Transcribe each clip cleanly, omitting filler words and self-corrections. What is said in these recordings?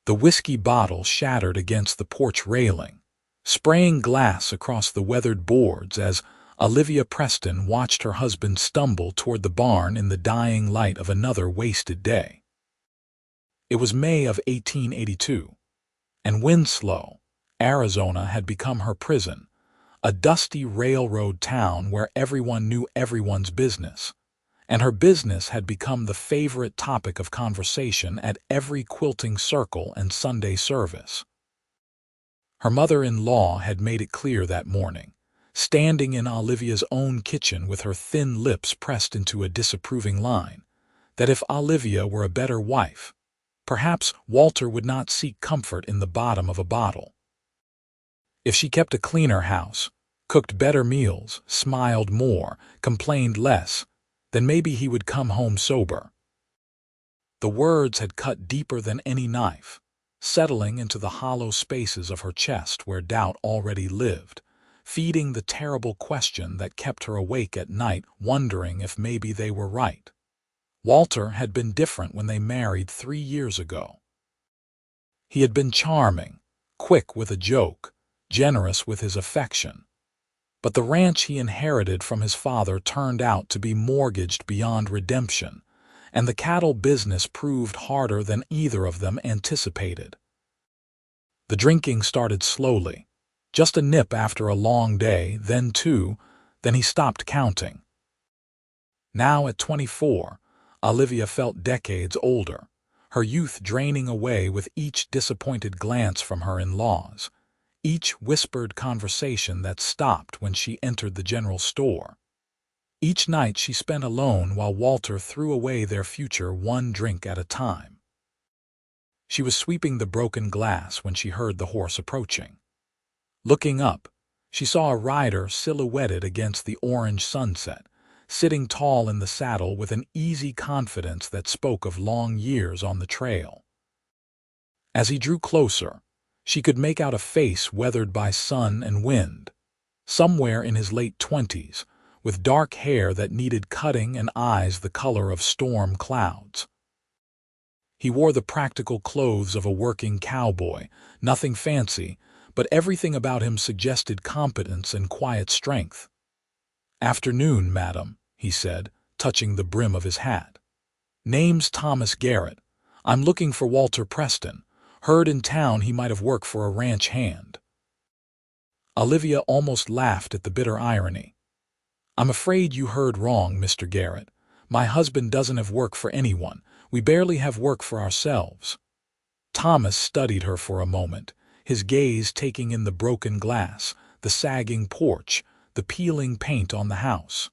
The whiskey bottle shattered against the porch railing, spraying glass across the weathered boards as Olivia Preston watched her husband stumble toward the barn in the dying light of another wasted day. It was May of 1882, and Winslow, Arizona had become her prison, a dusty railroad town where everyone knew everyone's business, and her business had become the favorite topic of conversation at every quilting circle and Sunday service. Her mother-in-law had made it clear that morning, standing in Olivia's own kitchen with her thin lips pressed into a disapproving line, that if Olivia were a better wife, perhaps Walter would not seek comfort in the bottom of a bottle. If she kept a cleaner house, cooked better meals, smiled more, complained less, then maybe he would come home sober. The words had cut deeper than any knife, settling into the hollow spaces of her chest where doubt already lived, feeding the terrible question that kept her awake at night, wondering if maybe they were right. Walter had been different when they married 3 years ago. He had been charming, quick with a joke, generous with his affection. But the ranch he inherited from his father turned out to be mortgaged beyond redemption, and the cattle business proved harder than either of them anticipated. The drinking started slowly, just a nip after a long day, then 2, then he stopped counting. Now at 24, Olivia felt decades older, her youth draining away with each disappointed glance from her in-laws, each whispered conversation that stopped when she entered the general store. Each night she spent alone while Walter threw away their future one drink at a time. She was sweeping the broken glass when she heard the horse approaching. Looking up, she saw a rider silhouetted against the orange sunset, sitting tall in the saddle with an easy confidence that spoke of long years on the trail. As he drew closer, she could make out a face weathered by sun and wind, somewhere in his late 20s, with dark hair that needed cutting and eyes the color of storm clouds. He wore the practical clothes of a working cowboy, nothing fancy, but everything about him suggested competence and quiet strength. "Afternoon, madam," he said, touching the brim of his hat. "Name's Thomas Garrett. I'm looking for Walter Preston. Heard in town he might have worked for a ranch hand." Olivia almost laughed at the bitter irony. "I'm afraid you heard wrong, Mr. Garrett. My husband doesn't have work for anyone. We barely have work for ourselves." Thomas studied her for a moment, his gaze taking in the broken glass, the sagging porch, the peeling paint on the house.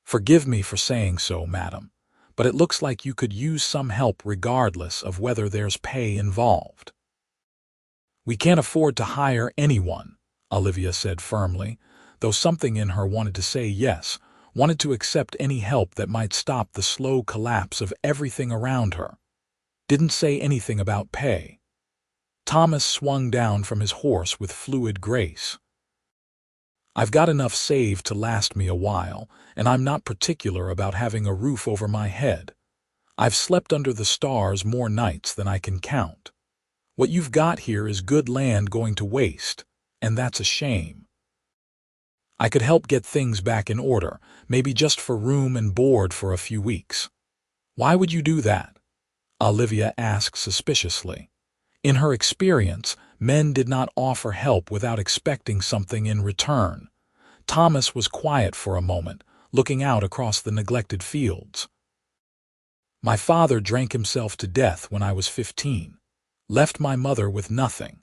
"Forgive me for saying so, madam, but it looks like you could use some help regardless of whether there's pay involved." "We can't afford to hire anyone," Olivia said firmly, though something in her wanted to say yes, wanted to accept any help that might stop the slow collapse of everything around her. Didn't say anything about pay. Thomas swung down from his horse with fluid grace. "I've got enough saved to last me a while, and I'm not particular about having a roof over my head. I've slept under the stars more nights than I can count. What you've got here is good land going to waste, and that's a shame. I could help get things back in order, maybe just for room and board for a few weeks." "Why would you do that?" Olivia asked suspiciously. In her experience, men did not offer help without expecting something in return. Thomas was quiet for a moment, looking out across the neglected fields. "My father drank himself to death when I was 15, left my mother with nothing.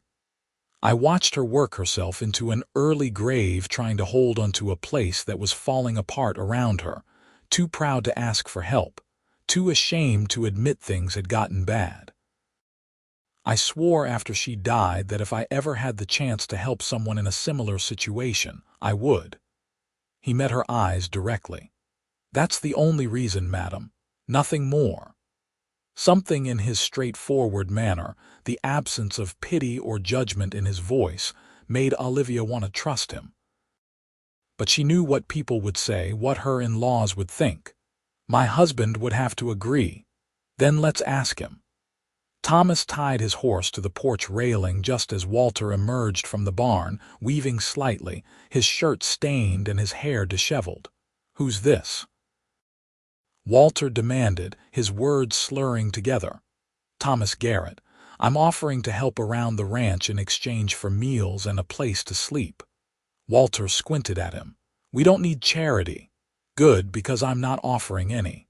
I watched her work herself into an early grave trying to hold onto a place that was falling apart around her, too proud to ask for help, too ashamed to admit things had gotten bad. I swore after she died that if I ever had the chance to help someone in a similar situation, I would." He met her eyes directly. "That's the only reason, madam. Nothing more." Something in his straightforward manner, the absence of pity or judgment in his voice, made Olivia want to trust him. But she knew what people would say, what her in-laws would think. "My husband would have to agree. Then let's ask him." Thomas tied his horse to the porch railing just as Walter emerged from the barn, weaving slightly, his shirt stained and his hair disheveled. "Who's this?" Walter demanded, his words slurring together. "Thomas Garrett. I'm offering to help around the ranch in exchange for meals and a place to sleep." Walter squinted at him. "We don't need charity." "Good, because I'm not offering any.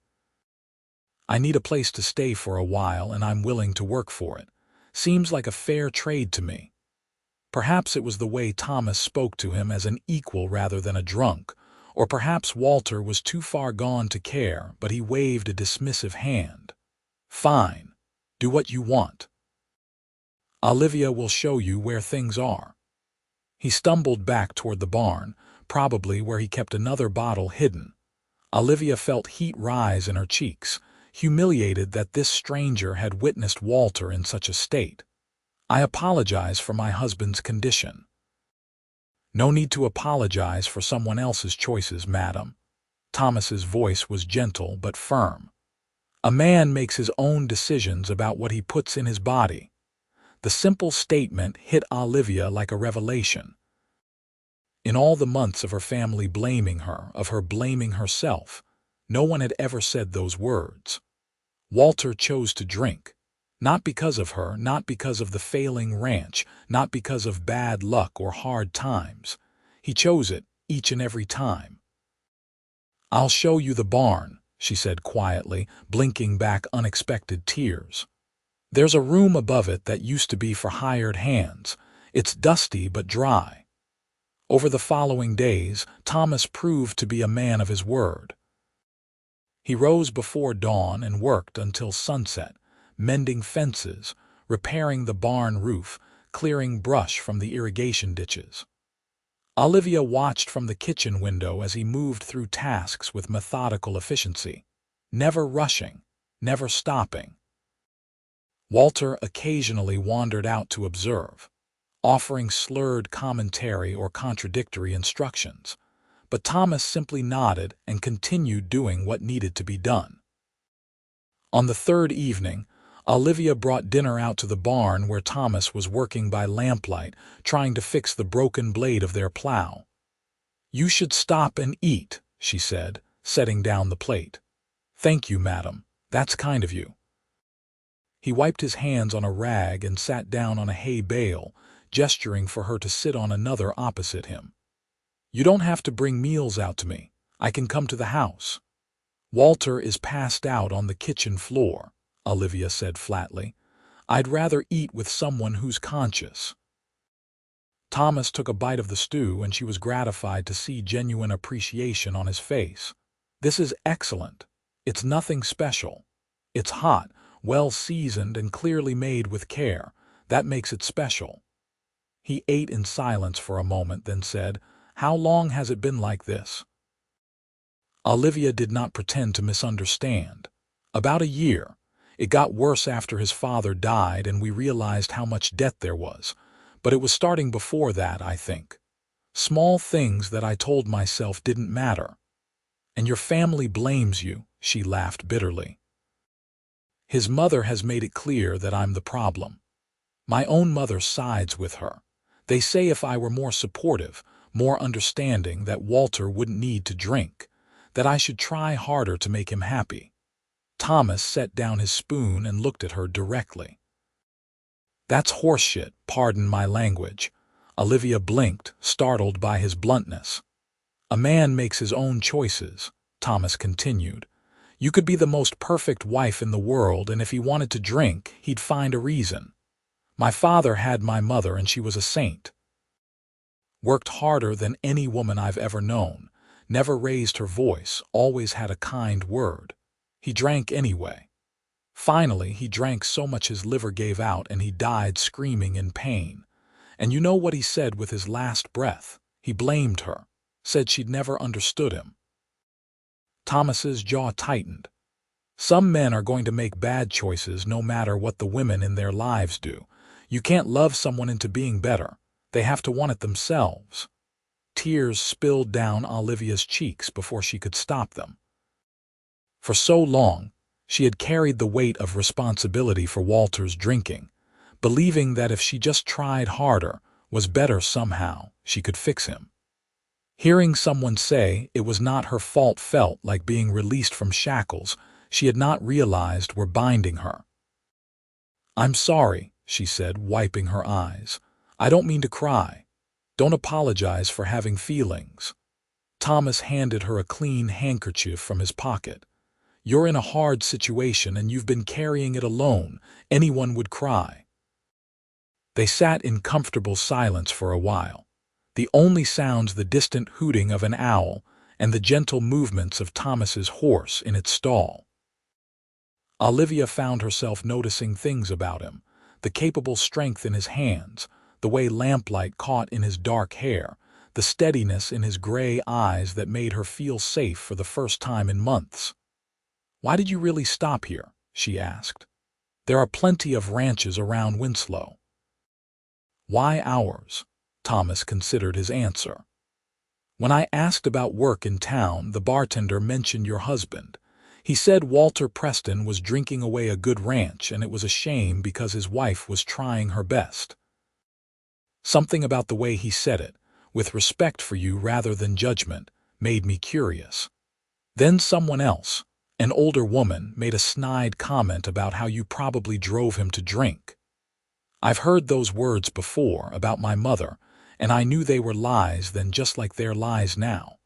I need a place to stay for a while and I'm willing to work for it. Seems like a fair trade to me." Perhaps it was the way Thomas spoke to him as an equal rather than a drunk, or perhaps Walter was too far gone to care, but he waved a dismissive hand. "Fine. Do what you want. Olivia will show you where things are." He stumbled back toward the barn, probably where he kept another bottle hidden. Olivia felt heat rise in her cheeks, humiliated that this stranger had witnessed Walter in such a state. "I apologize for my husband's condition." "No need to apologize for someone else's choices, madam." Thomas's voice was gentle but firm. "A man makes his own decisions about what he puts in his body." The simple statement hit Olivia like a revelation. In all the months of her family blaming her, of her blaming herself, no one had ever said those words. Walter chose to drink. Not because of her, not because of the failing ranch, not because of bad luck or hard times. He chose it each and every time. "I'll show you the barn," she said quietly, blinking back unexpected tears. "There's a room above it that used to be for hired hands. It's dusty but dry." Over the following days, Thomas proved to be a man of his word. He rose before dawn and worked until sunset, mending fences, repairing the barn roof, clearing brush from the irrigation ditches. Olivia watched from the kitchen window as he moved through tasks with methodical efficiency, never rushing, never stopping. Walter occasionally wandered out to observe, offering slurred commentary or contradictory instructions, but Thomas simply nodded and continued doing what needed to be done. On the third evening, Olivia brought dinner out to the barn where Thomas was working by lamplight, trying to fix the broken blade of their plow. "You should stop and eat," she said, setting down the plate. "Thank you, madam. That's kind of you." He wiped his hands on a rag and sat down on a hay bale, gesturing for her to sit on another opposite him. "You don't have to bring meals out to me. I can come to the house." "Walter is passed out on the kitchen floor," Olivia said flatly. "I'd rather eat with someone who's conscious." Thomas took a bite of the stew and she was gratified to see genuine appreciation on his face. "This is excellent. It's nothing special. It's hot, well-seasoned and clearly made with care. That makes it special." He ate in silence for a moment, then said, "How long has it been like this?" Olivia did not pretend to misunderstand. "About a year. It got worse after his father died and we realized how much debt there was. But it was starting before that, I think. Small things that I told myself didn't matter." "And your family blames you," she laughed bitterly. "His mother has made it clear that I'm the problem. My own mother sides with her. They say if I were more supportive, more understanding, that Walter wouldn't need to drink, that I should try harder to make him happy." Thomas set down his spoon and looked at her directly. "That's horseshit, pardon my language." Olivia blinked, startled by his bluntness. "A man makes his own choices," Thomas continued. "You could be the most perfect wife in the world, and if he wanted to drink, he'd find a reason. My father had my mother and she was a saint. Worked harder than any woman I've ever known, never raised her voice, always had a kind word. He drank anyway. Finally, he drank so much his liver gave out and he died screaming in pain. And you know what he said with his last breath? He blamed her, said she'd never understood him." Thomas's jaw tightened. "Some men are going to make bad choices no matter what the women in their lives do. You can't love someone into being better. They have to want it themselves." Tears spilled down Olivia's cheeks before she could stop them. For so long, She had carried the weight of responsibility for Walter's drinking, believing that if she just tried harder, was better somehow, she could fix him. Hearing someone say it was not her fault felt like being released from shackles she had not realized were binding her. "I'm sorry," she said, wiping her eyes. "I don't mean to cry. Don't apologize for having feelings." Thomas handed her a clean handkerchief from his pocket. "You're in a hard situation and you've been carrying it alone. Anyone would cry." They sat in comfortable silence for a while, the only sounds the distant hooting of an owl and the gentle movements of Thomas's horse in its stall. Olivia found herself noticing things about him, the capable strength in his hands, the way lamplight caught in his dark hair, the steadiness in his gray eyes that made her feel safe for the first time in months. "Why did you really stop here?" she asked. "There are plenty of ranches around Winslow." "Why ours?" Thomas considered his answer. "When I asked about work in town, the bartender mentioned your husband. He said Walter Preston was drinking away a good ranch and it was a shame because his wife was trying her best. Something about the way he said it, with respect for you rather than judgment, made me curious. Then someone else, an older woman, made a snide comment about how you probably drove him to drink. I've heard those words before about my mother, and I knew they were lies then, just like they're lies now.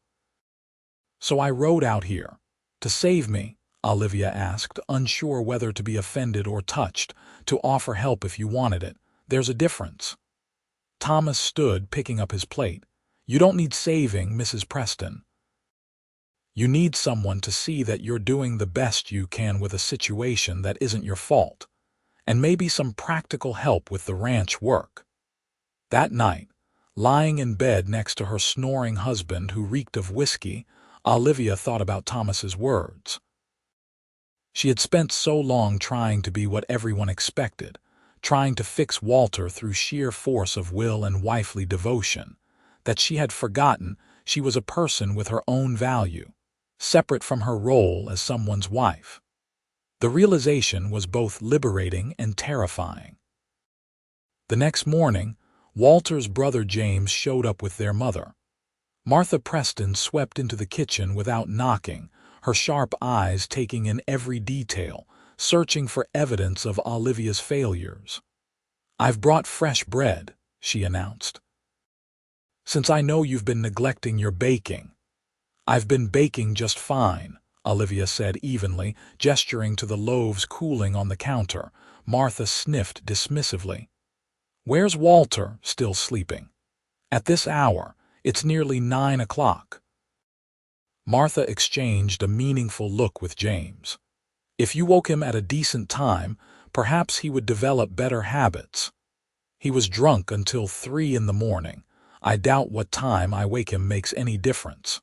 So I rode out here. To save me?" Olivia asked, unsure whether to be offended or touched. "To offer help if you wanted it. There's a difference." Thomas stood, picking up his plate. "You don't need saving, Mrs. Preston. You need someone to see that you're doing the best you can with a situation that isn't your fault, and maybe some practical help with the ranch work." That night, lying in bed next to her snoring husband who reeked of whiskey, Olivia thought about Thomas's words. She had spent so long trying to be what everyone expected, trying to fix Walter through sheer force of will and wifely devotion, that she had forgotten she was a person with her own value, separate from her role as someone's wife. The realization was both liberating and terrifying. The next morning, Walter's brother James showed up with their mother. Martha Preston swept into the kitchen without knocking, her sharp eyes taking in every detail, searching for evidence of Olivia's failures. "I've brought fresh bread," she announced. "Since I know you've been neglecting your baking." "I've been baking just fine," Olivia said evenly, gesturing to the loaves cooling on the counter. Martha sniffed dismissively. "Where's Walter? Still sleeping? At this hour? It's nearly 9 o'clock." Martha exchanged a meaningful look with James. "If you woke him at a decent time, perhaps he would develop better habits. He was drunk until 3 in the morning. I doubt what time I wake him makes any difference."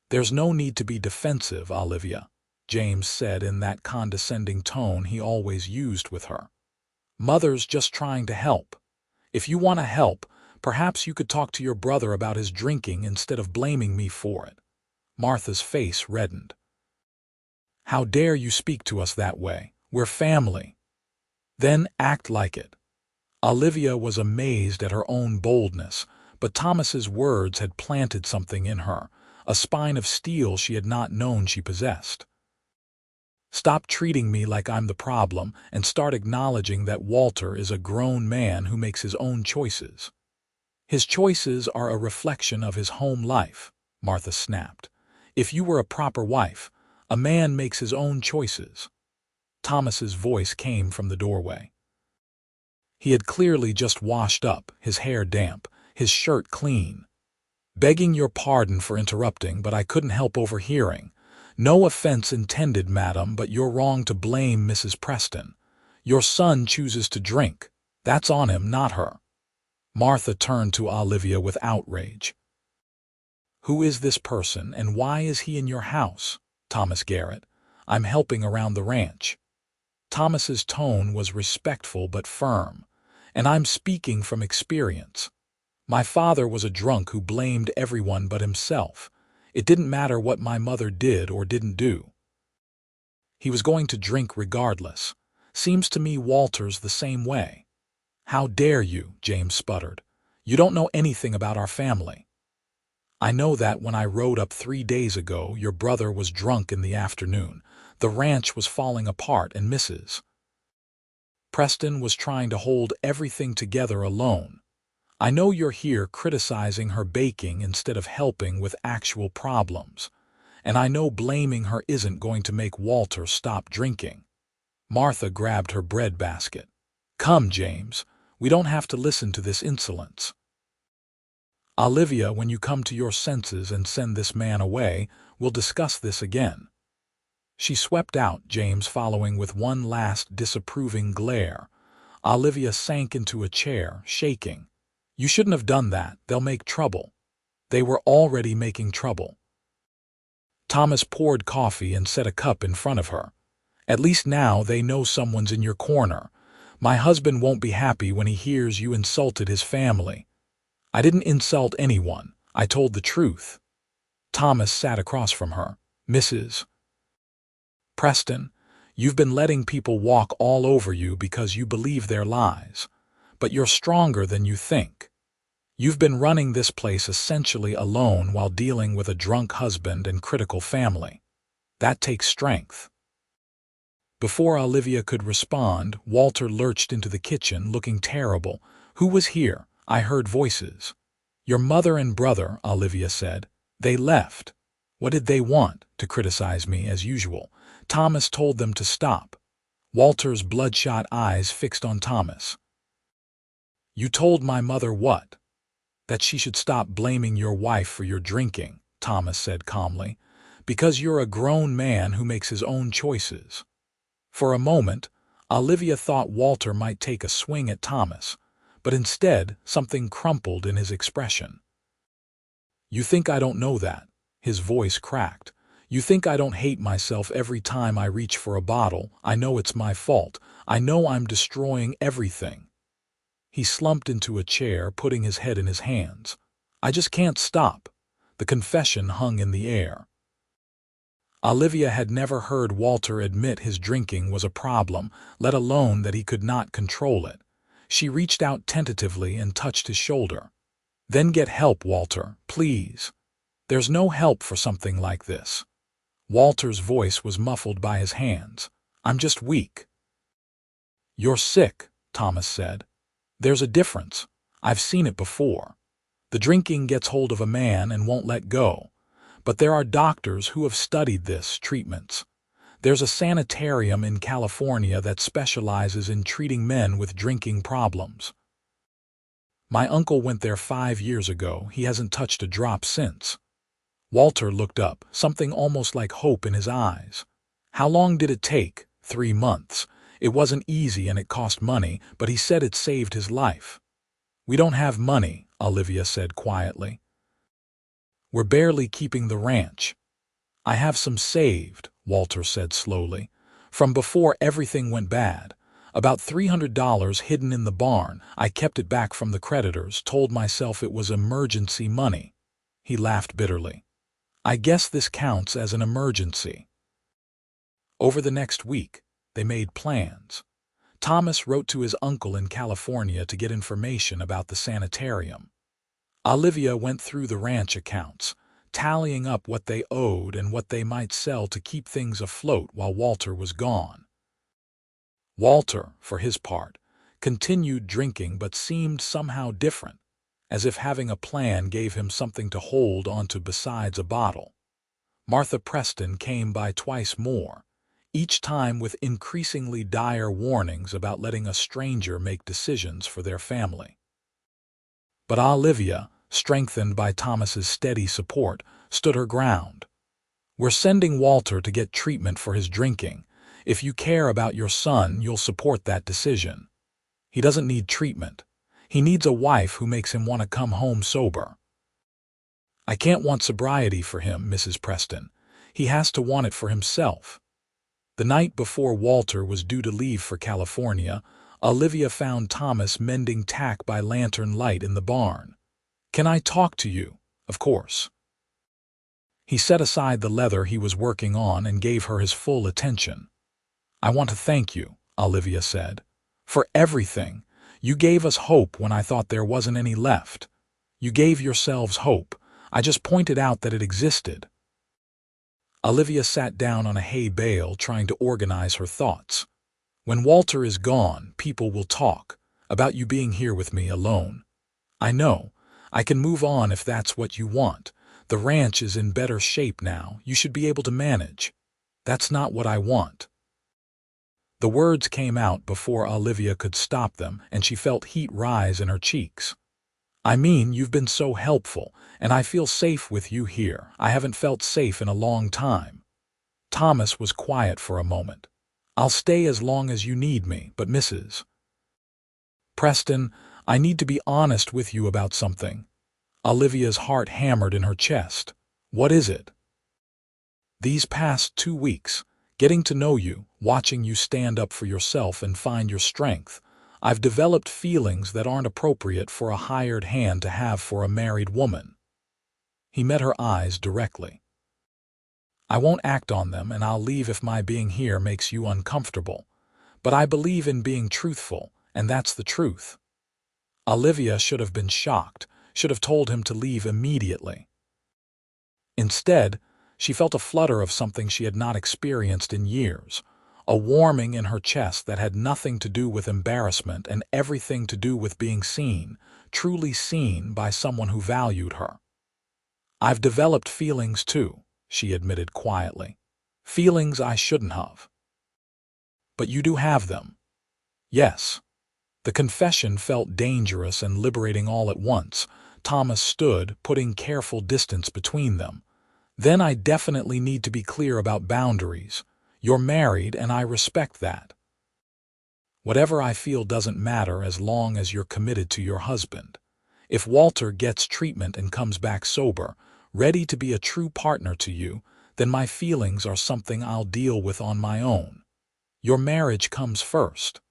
"There's no need to be defensive, Olivia," James said in that condescending tone he always used with her. "Mother's just trying to help. If you want to help, perhaps you could talk to your brother about his drinking instead of blaming me for it." Martha's face reddened. "How dare you speak to us that way? We're family." "Then act like it." Olivia was amazed at her own boldness, but Thomas's words had planted something in her, a spine of steel she had not known she possessed. "Stop treating me like I'm the problem and start acknowledging that Walter is a grown man who makes his own choices." "His choices are a reflection of his home life," Martha snapped. "If you were a proper wife, a man makes his own choices." Thomas's voice came from the doorway. He had clearly just washed up, his hair damp, his shirt clean. "Begging your pardon for interrupting, but I couldn't help overhearing. No offense intended, madam, but you're wrong to blame Mrs. Preston. Your son chooses to drink. That's on him, not her." Martha turned to Olivia with outrage. "Who is this person, and why is he in your house?" "Thomas Garrett. I'm helping around the ranch." Thomas's tone was respectful but firm. "And I'm speaking from experience. My father was a drunk who blamed everyone but himself. It didn't matter what my mother did or didn't do." He was going to drink regardless. Seems to me Walter's the same way. How dare you, James sputtered. You don't know anything about our family. I know that when I rode up 3 days ago, your brother was drunk in the afternoon. The ranch was falling apart and Mrs. Preston was trying to hold everything together alone. I know you're here criticizing her baking instead of helping with actual problems. And I know blaming her isn't going to make Walter stop drinking. Martha grabbed her bread basket. Come, James, we don't have to listen to this insolence. Olivia, when you come to your senses and send this man away, we'll discuss this again. She swept out, James following with one last disapproving glare. Olivia sank into a chair, shaking. You shouldn't have done that. They'll make trouble. They were already making trouble. Thomas poured coffee and set a cup in front of her. At least now they know someone's in your corner. My husband won't be happy when he hears you insulted his family. I didn't insult anyone. I told the truth. Thomas sat across from her. Mrs. Preston, you've been letting people walk all over you because you believe their lies. But you're stronger than you think. You've been running this place essentially alone while dealing with a drunk husband and critical family. That takes strength. Before Olivia could respond, Walter lurched into the kitchen, looking terrible. Who was here? I heard voices. Your mother and brother, Olivia said. They left. What did they want? To criticize me, as usual. Thomas told them to stop. Walter's bloodshot eyes fixed on Thomas. You told my mother what? That she should stop blaming your wife for your drinking, Thomas said calmly, because you're a grown man who makes his own choices. For a moment, Olivia thought Walter might take a swing at Thomas, but instead something crumpled in his expression. You think I don't know that? His voice cracked. You think I don't hate myself every time I reach for a bottle? I know it's my fault. I know I'm destroying everything. He slumped into a chair, putting his head in his hands. I just can't stop. The confession hung in the air. Olivia had never heard Walter admit his drinking was a problem, let alone that he could not control it. She reached out tentatively and touched his shoulder. Then get help, Walter, please. There's no help for something like this. Walter's voice was muffled by his hands. I'm just weak. You're sick, Thomas said. There's a difference. I've seen it before. The drinking gets hold of a man and won't let go. But there are doctors who have studied this, treatments. There's a sanitarium in California that specializes in treating men with drinking problems. My uncle went there 5 years ago. He hasn't touched a drop since. Walter looked up, something almost like hope in his eyes. How long did it take? 3 months. It wasn't easy and it cost money, but he said it saved his life. We don't have money, Olivia said quietly. We're barely keeping the ranch. I have some saved, Walter said slowly, from before everything went bad. About $300 hidden in the barn. I kept it back from the creditors, told myself it was emergency money. He laughed bitterly. I guess this counts as an emergency. Over the next week, they made plans. Thomas wrote to his uncle in California to get information about the sanitarium. Olivia went through the ranch accounts, tallying up what they owed and what they might sell to keep things afloat while Walter was gone. Walter, for his part, continued drinking but seemed somehow different, as if having a plan gave him something to hold onto besides a bottle. Martha Preston came by twice more, each time with increasingly dire warnings about letting a stranger make decisions for their family. But Olivia, strengthened by Thomas's steady support, stood her ground. We're sending Walter to get treatment for his drinking. If you care about your son, you'll support that decision. He doesn't need treatment. He needs a wife who makes him want to come home sober. I can't want sobriety for him, Mrs. Preston. He has to want it for himself. The night before Walter was due to leave for California, Olivia found Thomas mending tack by lantern light in the barn. Can I talk to you? Of course. He set aside the leather he was working on and gave her his full attention. "I want to thank you," Olivia said, "for everything. You gave us hope when I thought there wasn't any left. You gave yourselves hope. I just pointed out that it existed." Olivia sat down on a hay bale, trying to organize her thoughts. "When Walter is gone, people will talk about you being here with me alone. I know. I can move on if that's what you want. The ranch is in better shape now. You should be able to manage. That's not what I want." The words came out before Olivia could stop them, and she felt heat rise in her cheeks. "I mean, you've been so helpful, and I feel safe with you here. I haven't felt safe in a long time." Thomas was quiet for a moment. "I'll stay as long as you need me, but Mrs. Preston, I need to be honest with you about something." Olivia's heart hammered in her chest. "What is it?" "These past 2 weeks, getting to know you, watching you stand up for yourself and find your strength, I've developed feelings that aren't appropriate for a hired hand to have for a married woman." He met her eyes directly. "I won't act on them, and I'll leave if my being here makes you uncomfortable. But I believe in being truthful, and that's the truth." Olivia should have been shocked, should have told him to leave immediately. Instead, she felt a flutter of something she had not experienced in years, a warming in her chest that had nothing to do with embarrassment and everything to do with being seen, truly seen by someone who valued her. "I've developed feelings too," she admitted quietly. "Feelings I shouldn't have." "But you do have them." "Yes." The confession felt dangerous and liberating all at once. Thomas stood, putting careful distance between them. "Then I definitely need to be clear about boundaries. You're married, and I respect that. Whatever I feel doesn't matter as long as you're committed to your husband. If Walter gets treatment and comes back sober, ready to be a true partner to you, then my feelings are something I'll deal with on my own. Your marriage comes first.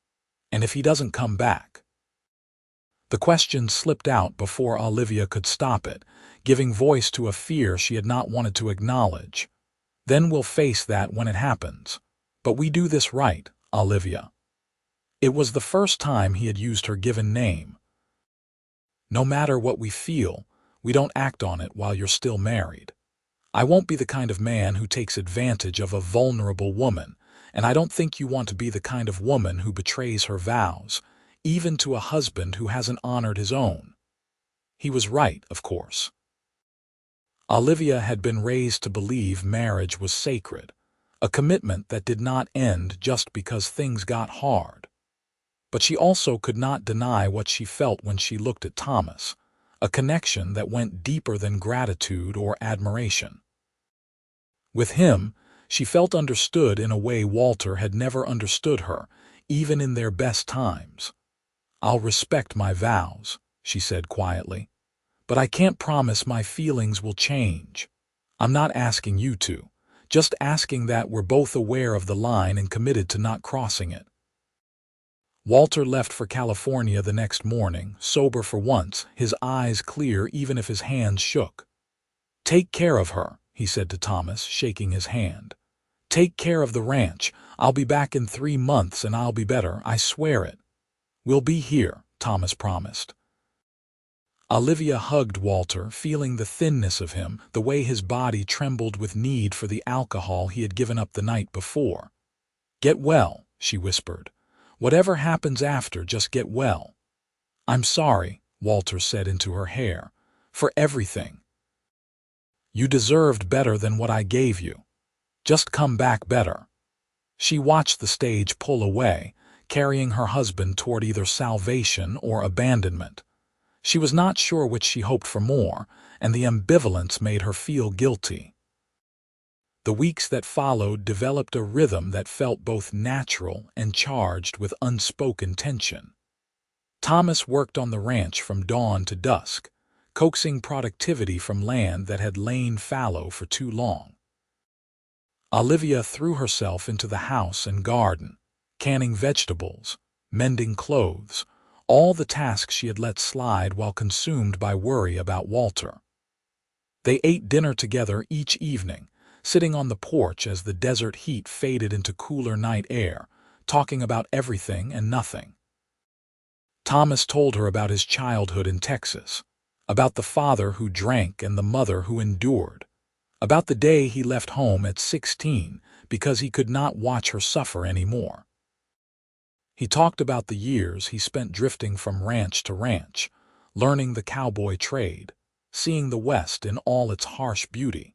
And if he doesn't come back—" The question slipped out before Olivia could stop it, giving voice to a fear she had not wanted to acknowledge. "Then we'll face that when it happens. But we do this right, Olivia." It was the first time he had used her given name. "No matter what we feel, we don't act on it while you're still married. I won't be the kind of man who takes advantage of a vulnerable woman, and I don't think you want to be the kind of woman who betrays her vows, even to a husband who hasn't honored his own." He was right, of course. Olivia had been raised to believe marriage was sacred, a commitment that did not end just because things got hard. But she also could not deny what she felt when she looked at Thomas, a connection that went deeper than gratitude or admiration. With him, she felt understood in a way Walter had never understood her, even in their best times. "I'll respect my vows," she said quietly. "But I can't promise my feelings will change. I'm not asking you to, just asking that we're both aware of the line and committed to not crossing it." Walter left for California the next morning, sober for once, his eyes clear even if his hands shook. "Take care of her," he said to Thomas, shaking his hand. "Take care of the ranch. I'll be back in 3 months and I'll be better, I swear it." "We'll be here," Thomas promised. Olivia hugged Walter, feeling the thinness of him, the way his body trembled with need for the alcohol he had given up the night before. "Get well," she whispered. "Whatever happens after, just get well." "I'm sorry," Walter said into her hair, "for everything. You deserved better than what I gave you. Just come back better." She watched the stage pull away, carrying her husband toward either salvation or abandonment. She was not sure which she hoped for more, and the ambivalence made her feel guilty. The weeks that followed developed a rhythm that felt both natural and charged with unspoken tension. Thomas worked on the ranch from dawn to dusk, coaxing productivity from land that had lain fallow for too long. Olivia threw herself into the house and garden, canning vegetables, mending clothes, all the tasks she had let slide while consumed by worry about Walter. They ate dinner together each evening, sitting on the porch as the desert heat faded into cooler night air, talking about everything and nothing. Thomas told her about his childhood in Texas, about the father who drank and the mother who endured, about the day he left home at 16 because he could not watch her suffer anymore. He talked about the years he spent drifting from ranch to ranch, learning the cowboy trade, seeing the West in all its harsh beauty.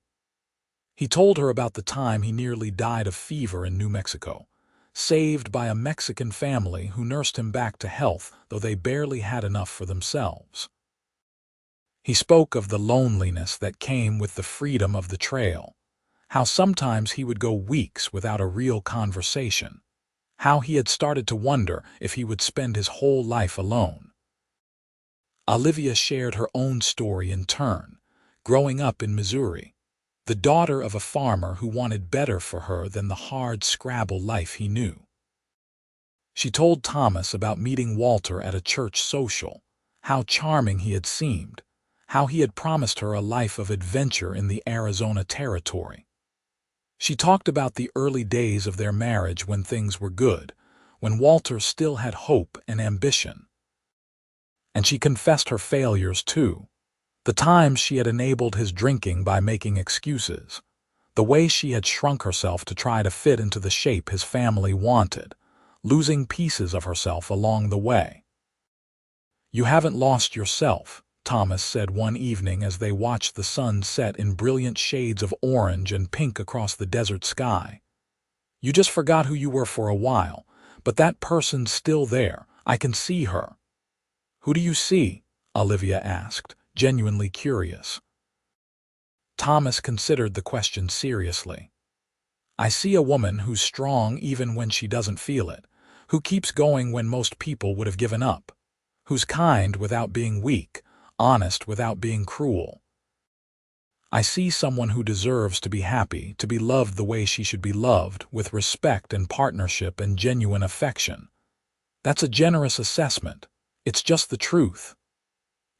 He told her about the time he nearly died of fever in New Mexico, saved by a Mexican family who nursed him back to health, though they barely had enough for themselves. He spoke of the loneliness that came with the freedom of the trail, how sometimes he would go weeks without a real conversation, how he had started to wonder if he would spend his whole life alone. Olivia shared her own story in turn, growing up in Missouri, the daughter of a farmer who wanted better for her than the hard Scrabble life he knew. She told Thomas about meeting Walter at a church social, how charming he had seemed, how he had promised her a life of adventure in the Arizona territory. She talked about the early days of their marriage when things were good, when Walter still had hope and ambition. And she confessed her failures too, the times she had enabled his drinking by making excuses, the way she had shrunk herself to try to fit into the shape his family wanted, losing pieces of herself along the way. "You haven't lost yourself," Thomas said one evening as they watched the sun set in brilliant shades of orange and pink across the desert sky. "You just forgot who you were for a while, but that person's still there. I can see her." "Who do you see?" Olivia asked, genuinely curious. Thomas considered the question seriously. "I see a woman who's strong even when she doesn't feel it, who keeps going when most people would have given up, who's kind without being weak, honest without being cruel. I see someone who deserves to be happy, to be loved the way she should be loved, with respect and partnership and genuine affection. That's a generous assessment. It's just the truth."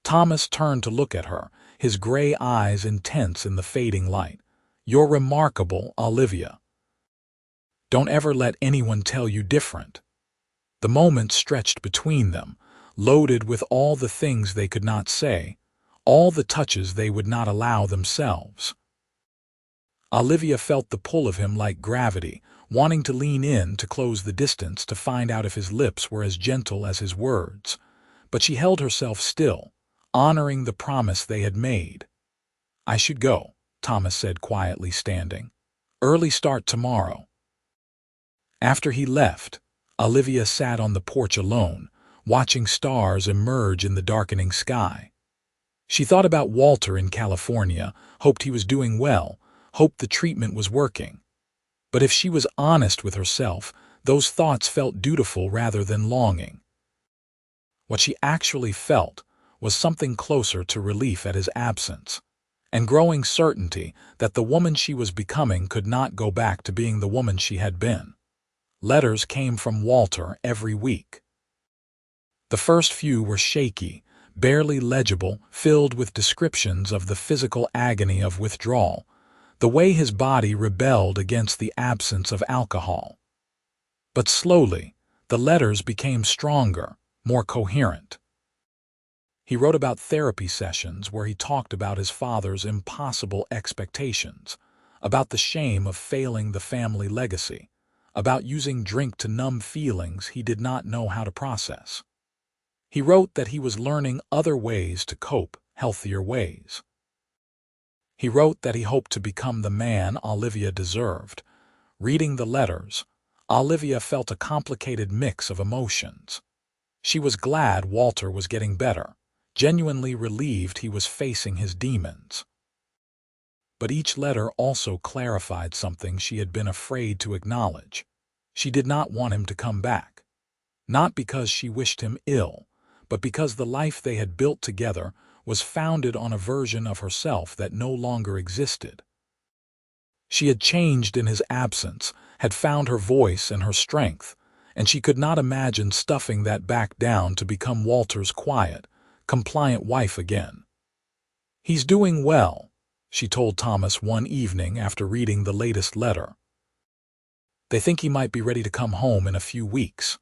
Thomas turned to look at her, his gray eyes intense in the fading light. "You're remarkable, Olivia. Don't ever let anyone tell you different." The moment stretched between them, loaded with all the things they could not say, all the touches they would not allow themselves. Olivia felt the pull of him like gravity, wanting to lean in to close the distance to find out if his lips were as gentle as his words. But she held herself still, honoring the promise they had made. "I should go," Thomas said quietly, standing. "Early start tomorrow." After he left, Olivia sat on the porch alone, watching stars emerge in the darkening sky. She thought about Walter in California, hoped he was doing well, hoped the treatment was working. But if she was honest with herself, those thoughts felt dutiful rather than longing. What she actually felt was something closer to relief at his absence, and growing certainty that the woman she was becoming could not go back to being the woman she had been. Letters came from Walter every week. The first few were shaky, barely legible, filled with descriptions of the physical agony of withdrawal, the way his body rebelled against the absence of alcohol. But slowly, the letters became stronger, more coherent. He wrote about therapy sessions where he talked about his father's impossible expectations, about the shame of failing the family legacy, about using drink to numb feelings he did not know how to process. He wrote that he was learning other ways to cope, healthier ways. He wrote that he hoped to become the man Olivia deserved. Reading the letters, Olivia felt a complicated mix of emotions. She was glad Walter was getting better, genuinely relieved he was facing his demons. But each letter also clarified something she had been afraid to acknowledge. She did not want him to come back. Not because she wished him ill, but because the life they had built together was founded on a version of herself that no longer existed. She had changed in his absence, had found her voice and her strength, and she could not imagine stuffing that back down to become Walter's quiet, compliant wife again. "He's doing well," she told Thomas one evening after reading the latest letter. They think he might be ready to come home in a few weeks.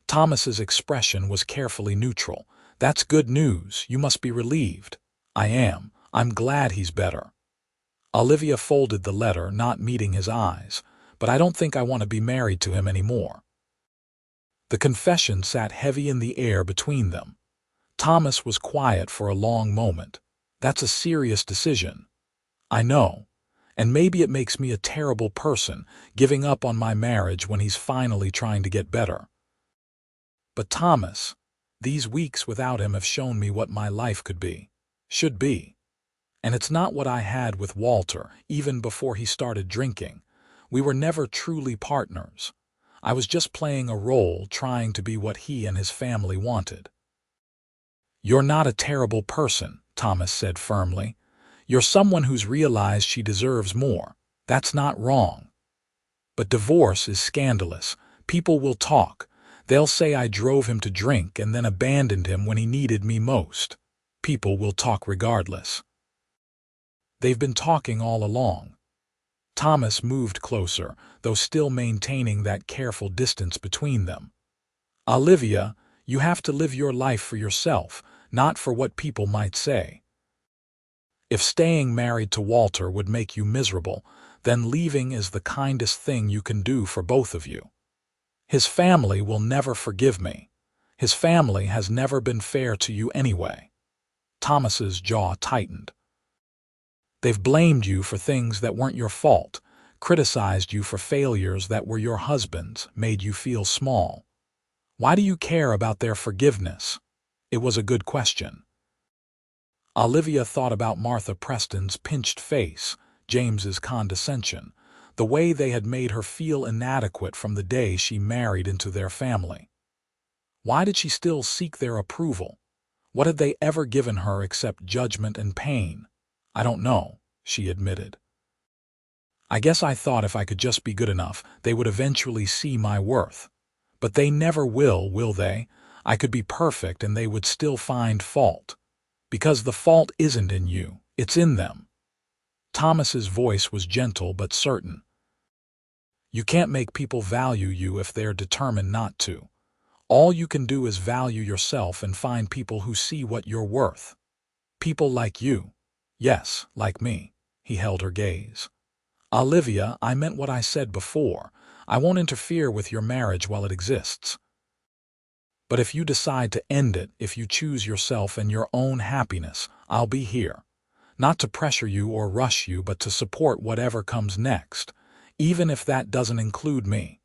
Thomas's expression was carefully neutral. That's good news. You must be relieved. I am. I'm glad he's better. Olivia folded the letter, not meeting his eyes. But I don't think I want to be married to him anymore. The confession sat heavy in the air between them. Thomas was quiet for a long moment. That's a serious decision. I know. And maybe it makes me a terrible person, giving up on my marriage when he's finally trying to get better. But Thomas, these weeks without him have shown me what my life could be, should be. And it's not what I had with Walter, even before he started drinking. We were never truly partners. I was just playing a role, trying to be what he and his family wanted. You're not a terrible person, Thomas said firmly. You're someone who's realized she deserves more. That's not wrong. But divorce is scandalous. People will talk. They'll say I drove him to drink and then abandoned him when he needed me most. People will talk regardless. They've been talking all along. Thomas moved closer, though still maintaining that careful distance between them. Olivia, you have to live your life for yourself, not for what people might say. If staying married to Walter would make you miserable, then leaving is the kindest thing you can do for both of you. His family will never forgive me. His family has never been fair to you anyway. Thomas's jaw tightened. They've blamed you for things that weren't your fault, criticized you for failures that were your husband's, made you feel small. Why do you care about their forgiveness? It was a good question. Olivia thought about Martha Preston's pinched face, James's condescension, the way they had made her feel inadequate from the day she married into their family. Why did she still seek their approval? What had they ever given her except judgment and pain? I don't know, she admitted. I guess I thought if I could just be good enough, they would eventually see my worth. But they never will they? I could be perfect and they would still find fault. Because the fault isn't in you, it's in them. Thomas's voice was gentle but certain. You can't make people value you if they're determined not to. All you can do is value yourself and find people who see what you're worth. People like you. Yes, like me. He held her gaze. Olivia, I meant what I said before. I won't interfere with your marriage while it exists. But if you decide to end it, if you choose yourself and your own happiness, I'll be here. Not to pressure you or rush you, but to support whatever comes next, even if that doesn't include me.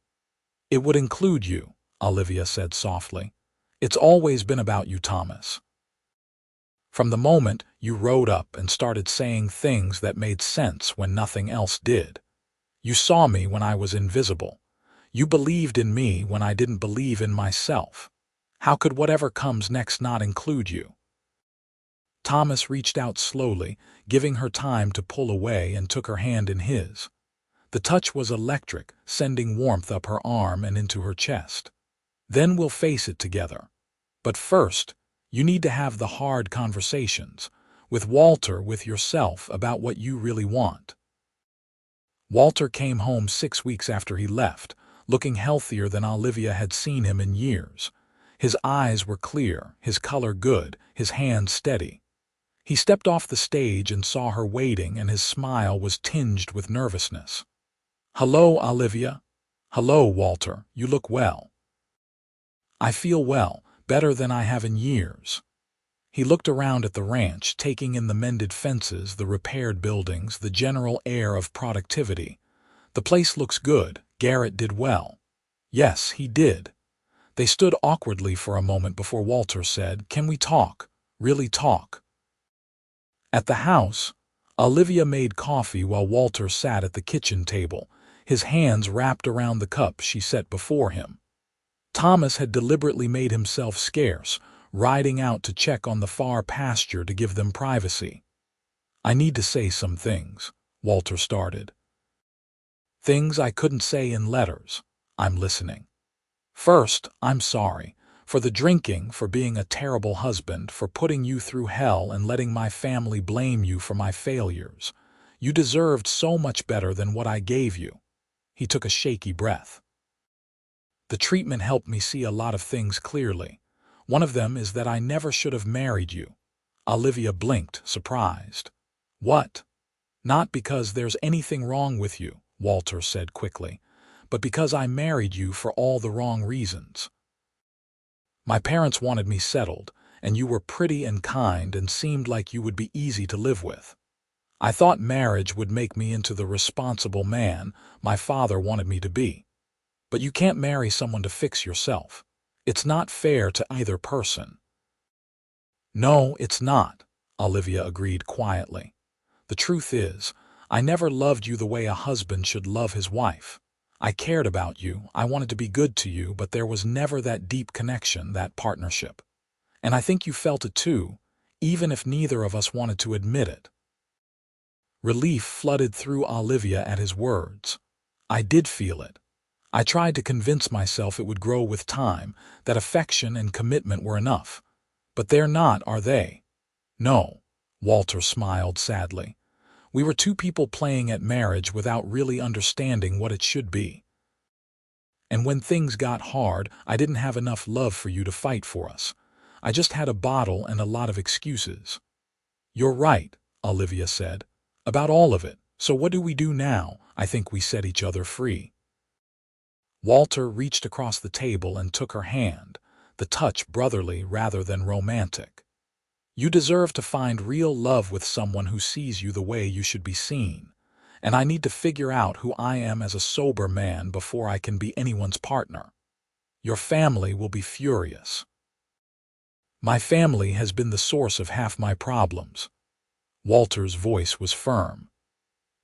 It would include you, Olivia said softly. It's always been about you, Thomas. From the moment you rode up and started saying things that made sense when nothing else did. You saw me when I was invisible. You believed in me when I didn't believe in myself. How could whatever comes next not include you? Thomas reached out slowly, giving her time to pull away, and took her hand in his. The touch was electric, sending warmth up her arm and into her chest. Then we'll face it together. But first, you need to have the hard conversations, with Walter, with yourself, about what you really want. Walter came home 6 weeks after he left, looking healthier than Olivia had seen him in years. His eyes were clear, his color good, his hands steady. He stepped off the stage and saw her waiting, and his smile was tinged with nervousness. "Hello, Olivia." "Hello, Walter. You look well." "I feel well, better than I have in years." He looked around at the ranch, taking in the mended fences, the repaired buildings, the general air of productivity. "The place looks good. Garrett did well." "Yes, he did." They stood awkwardly for a moment before Walter said, "Can we talk? Really talk?" At the house, Olivia made coffee while Walter sat at the kitchen table, his hands wrapped around the cup she set before him. Thomas had deliberately made himself scarce, riding out to check on the far pasture to give them privacy. "I need to say some things," Walter started. "Things I couldn't say in letters. I'm listening. First, I'm sorry. For the drinking, for being a terrible husband, for putting you through hell and letting my family blame you for my failures. You deserved so much better than what I gave you." He took a shaky breath. "The treatment helped me see a lot of things clearly. One of them is that I never should have married you." Olivia blinked, surprised. "What?" "Not because there's anything wrong with you," Walter said quickly, "but because I married you for all the wrong reasons. My parents wanted me settled, and you were pretty and kind and seemed like you would be easy to live with. I thought marriage would make me into the responsible man my father wanted me to be. But you can't marry someone to fix yourself. It's not fair to either person." "No, it's not," Olivia agreed quietly. "The truth is, I never loved you the way a husband should love his wife. I cared about you, I wanted to be good to you, but there was never that deep connection, that partnership. And I think you felt it too, even if neither of us wanted to admit it." Relief flooded through Olivia at his words. "I did feel it. I tried to convince myself it would grow with time, that affection and commitment were enough. But they're not, are they?" "No," Walter smiled sadly. "We were two people playing at marriage without really understanding what it should be. And when things got hard, I didn't have enough love for you to fight for us. I just had a bottle and a lot of excuses." "You're right," Olivia said, "about all of it. So what do we do now? I think we set each other free." Walter reached across the table and took her hand, the touch brotherly rather than romantic. "You deserve to find real love with someone who sees you the way you should be seen. And I need to figure out who I am as a sober man before I can be anyone's partner. Your family will be furious." "My family has been the source of half my problems." Walter's voice was firm.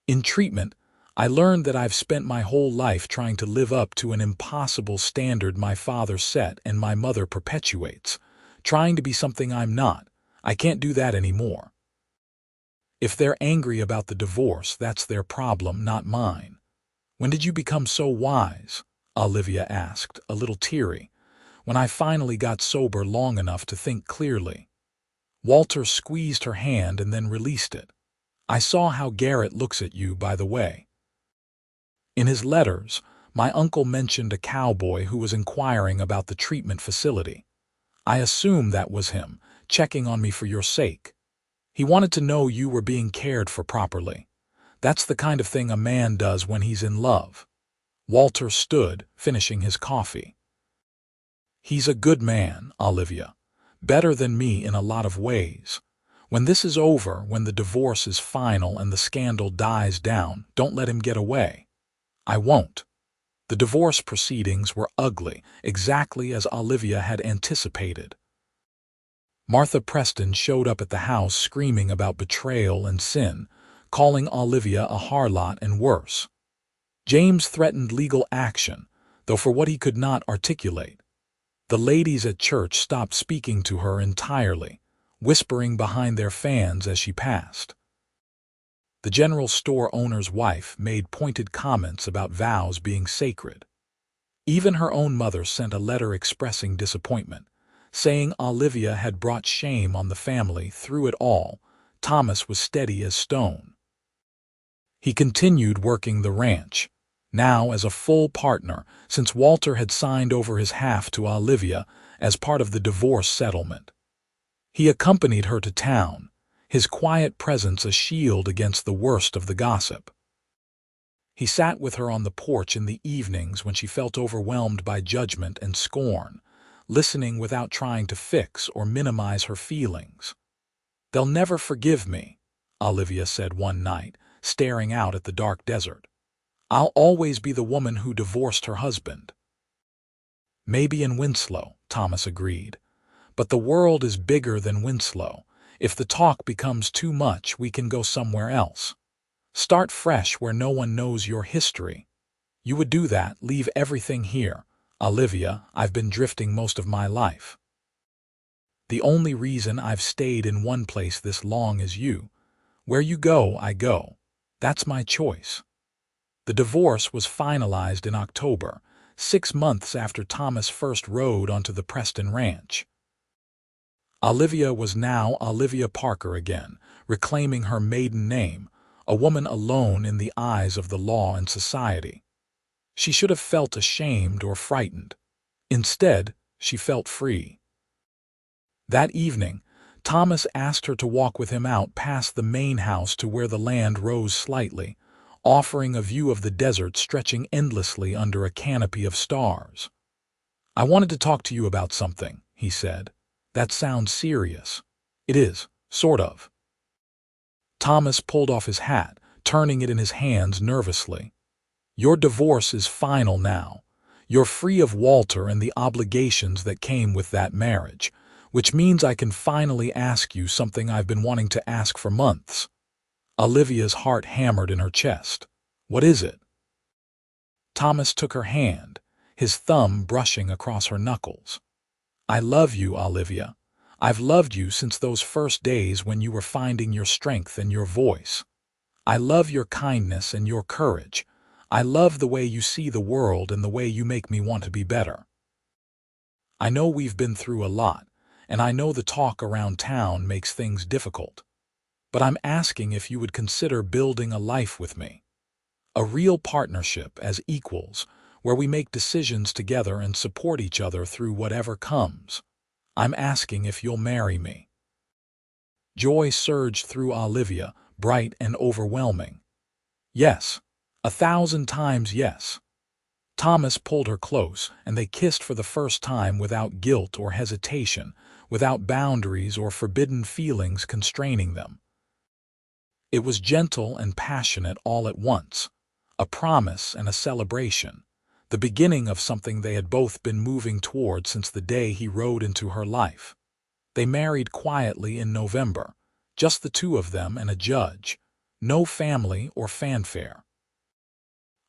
"In treatment, I learned that I've spent my whole life trying to live up to an impossible standard my father set and my mother perpetuates, trying to be something I'm not. I can't do that anymore. If they're angry about the divorce, that's their problem, not mine." "When did you become so wise?" Olivia asked, a little teary. "When I finally got sober long enough to think clearly." Walter squeezed her hand and then released it. "I saw how Garrett looks at you, by the way. In his letters, my uncle mentioned a cowboy who was inquiring about the treatment facility. I assume that was him, checking on me for your sake. He wanted to know you were being cared for properly. That's the kind of thing a man does when he's in love." Walter stood, finishing his coffee. "He's a good man, Olivia. Better than me in a lot of ways. When this is over, when the divorce is final and the scandal dies down, don't let him get away." "I won't." The divorce proceedings were ugly, exactly as Olivia had anticipated. Martha Preston showed up at the house screaming about betrayal and sin, calling Olivia a harlot and worse. James threatened legal action, though for what he could not articulate. The ladies at church stopped speaking to her entirely, whispering behind their fans as she passed. The general store owner's wife made pointed comments about vows being sacred. Even her own mother sent a letter expressing disappointment, saying Olivia had brought shame on the family through it all. Thomas was steady as stone. He continued working the ranch, now as a full partner, since Walter had signed over his half to Olivia as part of the divorce settlement. He accompanied her to town, his quiet presence a shield against the worst of the gossip. He sat with her on the porch in the evenings when she felt overwhelmed by judgment and scorn, listening without trying to fix or minimize her feelings. "They'll never forgive me," Olivia said one night, staring out at the dark desert. "I'll always be the woman who divorced her husband." "Maybe in Winslow," Thomas agreed. "But the world is bigger than Winslow. If the talk becomes too much, we can go somewhere else. Start fresh where no one knows your history." "You would do that, leave everything here." "Olivia, I've been drifting most of my life. The only reason I've stayed in one place this long is you. Where you go, I go. That's my choice." The divorce was finalized in October, 6 months after Thomas first rode onto the Preston ranch. Olivia was now Olivia Parker again, reclaiming her maiden name, a woman alone in the eyes of the law and society. She should have felt ashamed or frightened. Instead, she felt free. That evening, Thomas asked her to walk with him out past the main house to where the land rose slightly, offering a view of the desert stretching endlessly under a canopy of stars. "I wanted to talk to you about something," he said. "That sounds serious." "It is, sort of." Thomas pulled off his hat, turning it in his hands nervously. "Your divorce is final now. You're free of Walter and the obligations that came with that marriage, which means I can finally ask you something I've been wanting to ask for months." Olivia's heart hammered in her chest. "What is it?" Thomas took her hand, his thumb brushing across her knuckles. "I love you, Olivia. I've loved you since those first days when you were finding your strength and your voice. I love your kindness and your courage. I love the way you see the world and the way you make me want to be better. I know we've been through a lot, and I know the talk around town makes things difficult. But I'm asking if you would consider building a life with me. A real partnership as equals, where we make decisions together and support each other through whatever comes. I'm asking if you'll marry me." Joy surged through Olivia, bright and overwhelming. "Yes, 1,000 times yes." Thomas pulled her close, and they kissed for the first time without guilt or hesitation, without boundaries or forbidden feelings constraining them. It was gentle and passionate all at once, a promise and a celebration, the beginning of something they had both been moving toward since the day he rode into her life. They married quietly in November, just the two of them and a judge, no family or fanfare.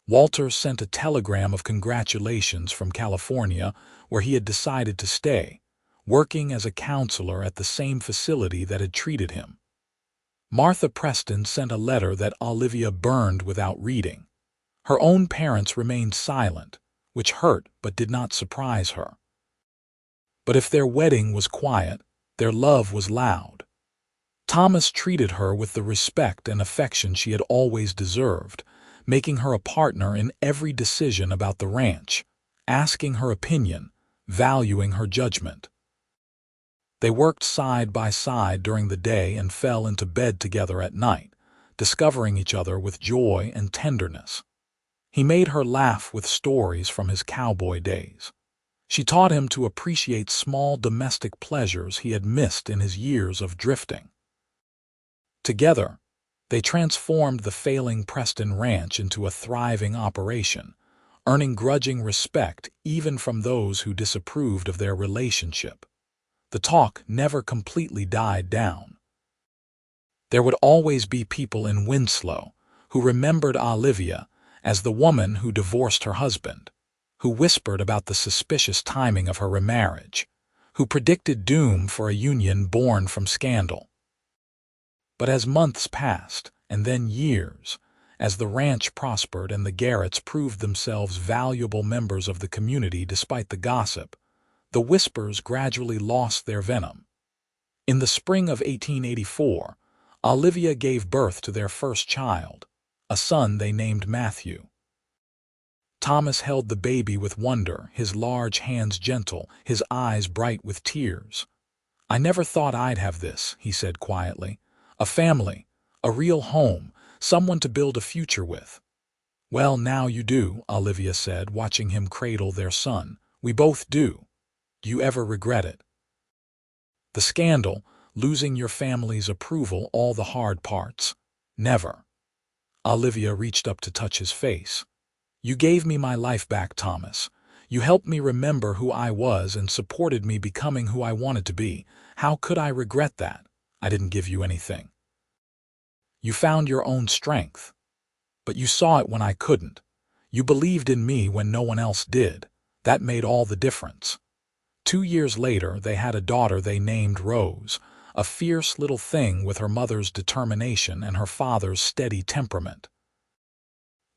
Walter sent a telegram of congratulations from California, where he had decided to stay, working as a counselor at the same facility that had treated him. Martha Preston sent a letter that Olivia burned without reading. Her own parents remained silent, which hurt but did not surprise her. But if their wedding was quiet, their love was loud. Thomas treated her with the respect and affection she had always deserved, making her a partner in every decision about the ranch, asking her opinion, valuing her judgment. They worked side by side during the day and fell into bed together at night, discovering each other with joy and tenderness. He made her laugh with stories from his cowboy days. She taught him to appreciate small domestic pleasures he had missed in his years of drifting. Together, they transformed the failing Preston Ranch into a thriving operation, earning grudging respect even from those who disapproved of their relationship. The talk never completely died down. There would always be people in Winslow who remembered Olivia as the woman who divorced her husband, who whispered about the suspicious timing of her remarriage, who predicted doom for a union born from scandal. But as months passed, and then years, as the ranch prospered and the Garretts proved themselves valuable members of the community despite the gossip, the whispers gradually lost their venom. In the spring of 1884, Olivia gave birth to their first child, a son they named Matthew. Thomas held the baby with wonder, his large hands gentle, his eyes bright with tears. "I never thought I'd have this," he said quietly. "A family, a real home, someone to build a future with." "Well, now you do," Olivia said, watching him cradle their son. "We both do. Do you ever regret it?" "The scandal, losing your family's approval, all the hard parts. Never." Olivia reached up to touch his face. "You gave me my life back, Thomas. You helped me remember who I was and supported me becoming who I wanted to be. How could I regret that? I didn't give you anything. You found your own strength. But you saw it when I couldn't. You believed in me when no one else did. That made all the difference." 2 years later, they had a daughter they named Rose, a fierce little thing with her mother's determination and her father's steady temperament.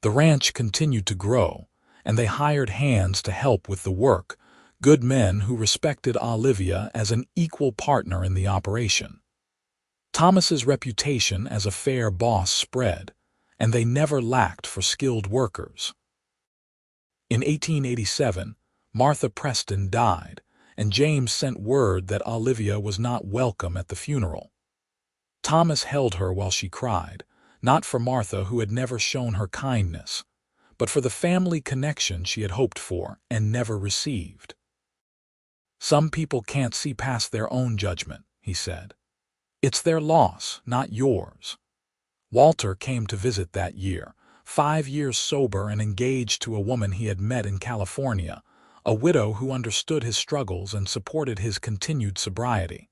The ranch continued to grow, and they hired hands to help with the work, good men who respected Olivia as an equal partner in the operation. Thomas's reputation as a fair boss spread, and they never lacked for skilled workers. In 1887, Martha Preston died, and James sent word that Olivia was not welcome at the funeral. Thomas held her while she cried, not for Martha, who had never shown her kindness, but for the family connection she had hoped for and never received. "Some people can't see past their own judgment," he said. "It's their loss, not yours." Walter came to visit that year, 5 years sober and engaged to a woman he had met in California, a widow who understood his struggles and supported his continued sobriety.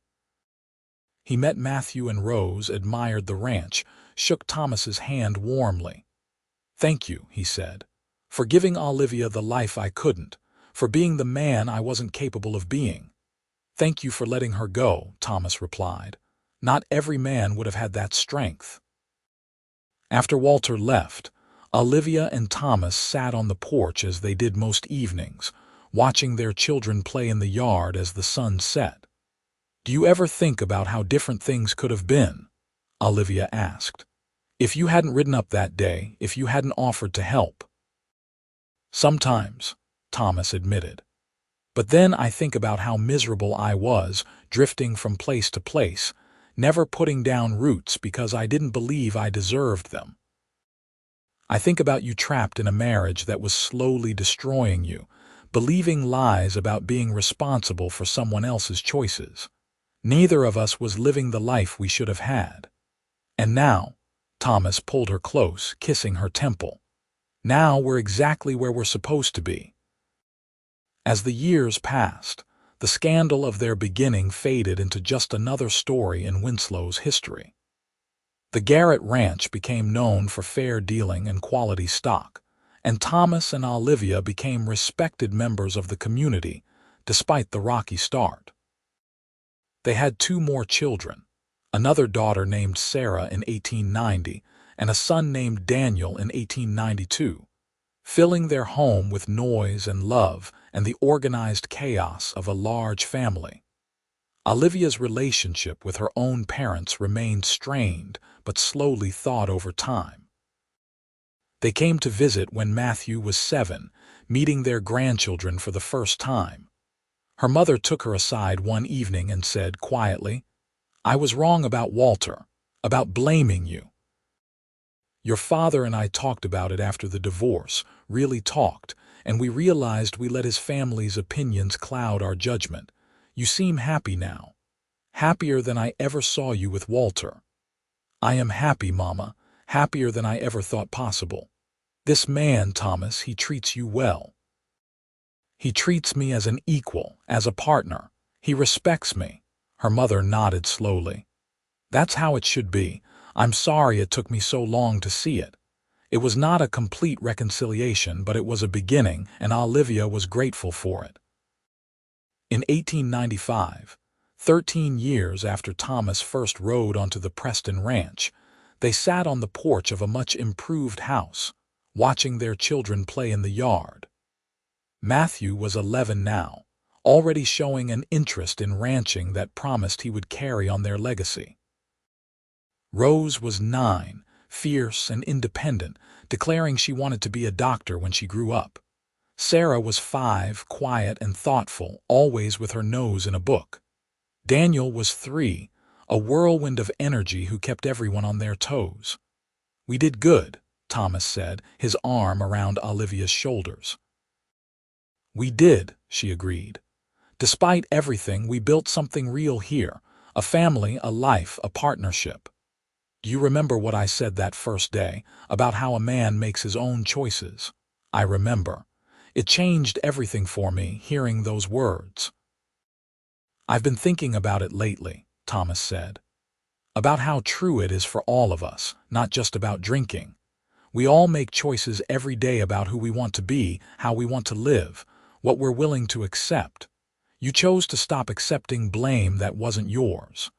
He met Matthew and Rose, admired the ranch, shook Thomas's hand warmly. "Thank you," he said, "for giving Olivia the life I couldn't, for being the man I wasn't capable of being." "Thank you for letting her go," Thomas replied. "Not every man would have had that strength." After Walter left, Olivia and Thomas sat on the porch as they did most evenings, watching their children play in the yard as the sun set. "Do you ever think about how different things could have been?" Olivia asked. "If you hadn't ridden up that day, if you hadn't offered to help?" "Sometimes," Thomas admitted. "But then I think about how miserable I was, drifting from place to place, never putting down roots because I didn't believe I deserved them. I think about you trapped in a marriage that was slowly destroying you, believing lies about being responsible for someone else's choices. Neither of us was living the life we should have had. And now," Thomas pulled her close, kissing her temple, "now we're exactly where we're supposed to be." As the years passed, the scandal of their beginning faded into just another story in Winslow's history. The Garrett Ranch became known for fair dealing and quality stock, and Thomas and Olivia became respected members of the community, despite the rocky start. They had 2 more children, another daughter named Sarah in 1890 and a son named Daniel in 1892, filling their home with noise and love and the organized chaos of a large family. Olivia's relationship with her own parents remained strained but slowly thawed over time. They came to visit when Matthew was 7, meeting their grandchildren for the first time. Her mother took her aside one evening and said quietly, "I was wrong about Walter, about blaming you. Your father and I talked about it after the divorce, really talked, and we realized we let his family's opinions cloud our judgment. You seem happy now, happier than I ever saw you with Walter." "I am happy, Mama, happier than I ever thought possible. This man, Thomas, he treats you well. He treats me as an equal, as a partner. He respects me." Her mother nodded slowly. "That's how it should be. I'm sorry it took me so long to see it. It was not a complete reconciliation, but it was a beginning, and Olivia was grateful for it." In 1895, 13 years after Thomas first rode onto the Preston Ranch, they sat on the porch of a much improved house, watching their children play in the yard. Matthew was 11 now, already showing an interest in ranching that promised he would carry on their legacy. Rose was 9, fierce and independent, declaring she wanted to be a doctor when she grew up. Sarah was 5, quiet and thoughtful, always with her nose in a book. Daniel was 3, a whirlwind of energy who kept everyone on their toes. "We did good," Thomas said, his arm around Olivia's shoulders. "We did," she agreed. "Despite everything, we built something real here, a family, a life, a partnership. Do you remember what I said that first day, about how a man makes his own choices?" "I remember. It changed everything for me, hearing those words." "I've been thinking about it lately," Thomas said. "About how true it is for all of us, not just about drinking. We all make choices every day about who we want to be, how we want to live, what we're willing to accept. You chose to stop accepting blame that wasn't yours.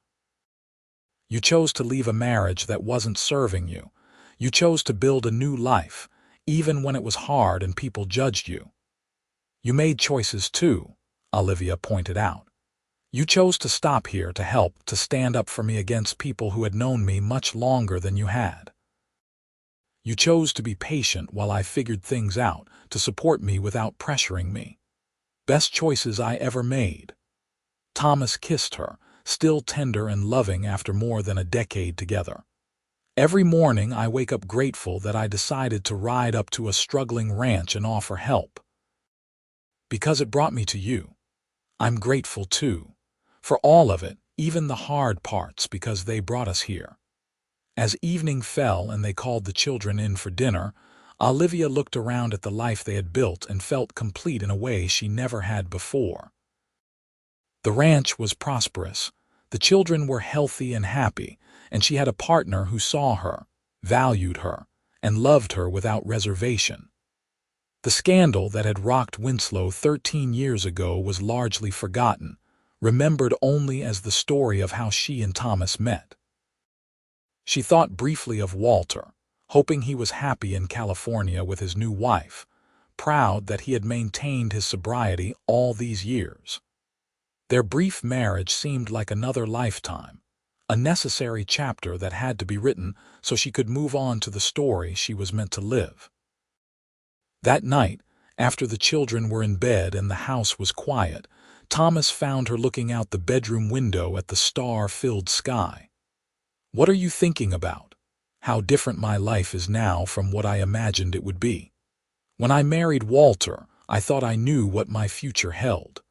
You chose to leave a marriage that wasn't serving you. You chose to build a new life, even when it was hard and people judged you. You made choices too," Olivia pointed out. You chose to stop here to help, to stand up for me against people who had known me much longer than you had. You chose to be patient while I figured things out, to support me without pressuring me. Best choices I ever made." Thomas kissed her, still tender and loving after more than a decade together. "Every morning I wake up grateful that I decided to ride up to a struggling ranch and offer help. Because it brought me to you. I'm grateful too. For all of it, even the hard parts, because they brought us here." As evening fell and they called the children in for dinner, Olivia looked around at the life they had built and felt complete in a way she never had before. The ranch was prosperous, the children were healthy and happy, and she had a partner who saw her, valued her, and loved her without reservation. The scandal that had rocked Winslow 13 years ago was largely forgotten, remembered only as the story of how she and Thomas met. She thought briefly of Walter, hoping he was happy in California with his new wife, proud that he had maintained his sobriety all these years. Their brief marriage seemed like another lifetime, a necessary chapter that had to be written so she could move on to the story she was meant to live. That night, after the children were in bed and the house was quiet, Thomas found her looking out the bedroom window at the star-filled sky. "What are you thinking about? How different my life is now from what I imagined it would be. When I married Walter, I thought I knew what my future held.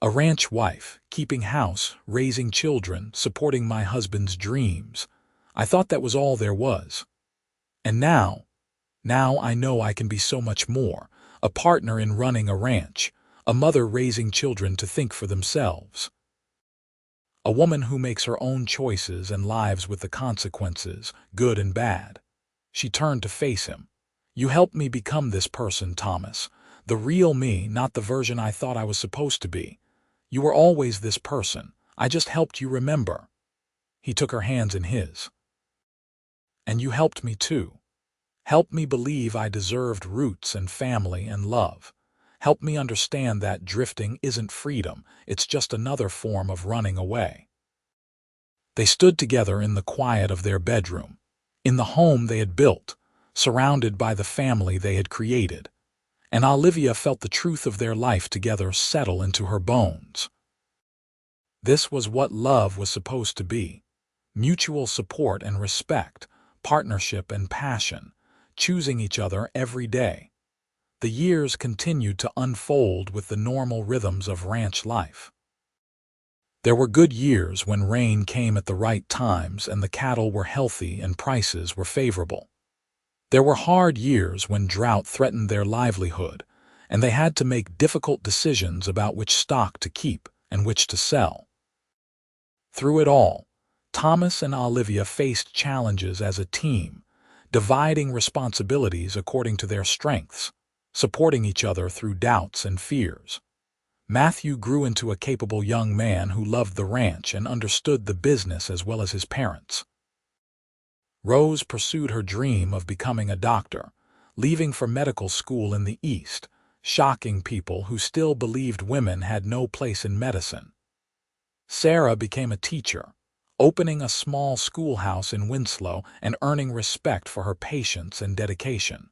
A ranch wife, keeping house, raising children, supporting my husband's dreams. I thought that was all there was. And now I know I can be so much more, a partner in running a ranch, a mother raising children to think for themselves. A woman who makes her own choices and lives with the consequences, good and bad." She turned to face him. "You helped me become this person, Thomas. The real me, not the version I thought I was supposed to be. You were always this person. I just helped you remember." He took her hands in his. "And you helped me too. Helped me believe I deserved roots and family and love. Helped me understand that drifting isn't freedom, it's just another form of running away." They stood together in the quiet of their bedroom, in the home they had built, surrounded by the family they had created, and Olivia felt the truth of their life together settle into her bones. This was what love was supposed to be: mutual support and respect, partnership and passion, choosing each other every day. The years continued to unfold with the normal rhythms of ranch life. There were good years when rain came at the right times and the cattle were healthy and prices were favorable. There were hard years when drought threatened their livelihood, and they had to make difficult decisions about which stock to keep and which to sell. Through it all, Thomas and Olivia faced challenges as a team, dividing responsibilities according to their strengths, supporting each other through doubts and fears. Matthew grew into a capable young man who loved the ranch and understood the business as well as his parents. Rose pursued her dream of becoming a doctor, leaving for medical school in the East, shocking people who still believed women had no place in medicine. Sarah became a teacher, opening a small schoolhouse in Winslow and earning respect for her patience and dedication.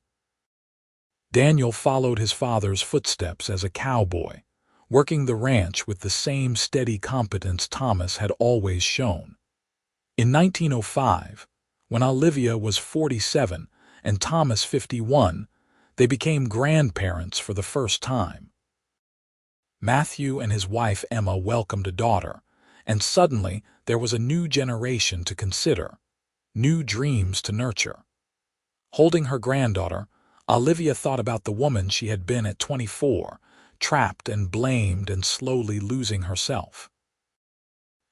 Daniel followed his father's footsteps as a cowboy, working the ranch with the same steady competence Thomas had always shown. In 1905, when Olivia was 47 and Thomas 51, they became grandparents for the first time. Matthew and his wife Emma welcomed a daughter, and suddenly there was a new generation to consider, new dreams to nurture. Holding her granddaughter, Olivia thought about the woman she had been at 24, trapped and blamed and slowly losing herself.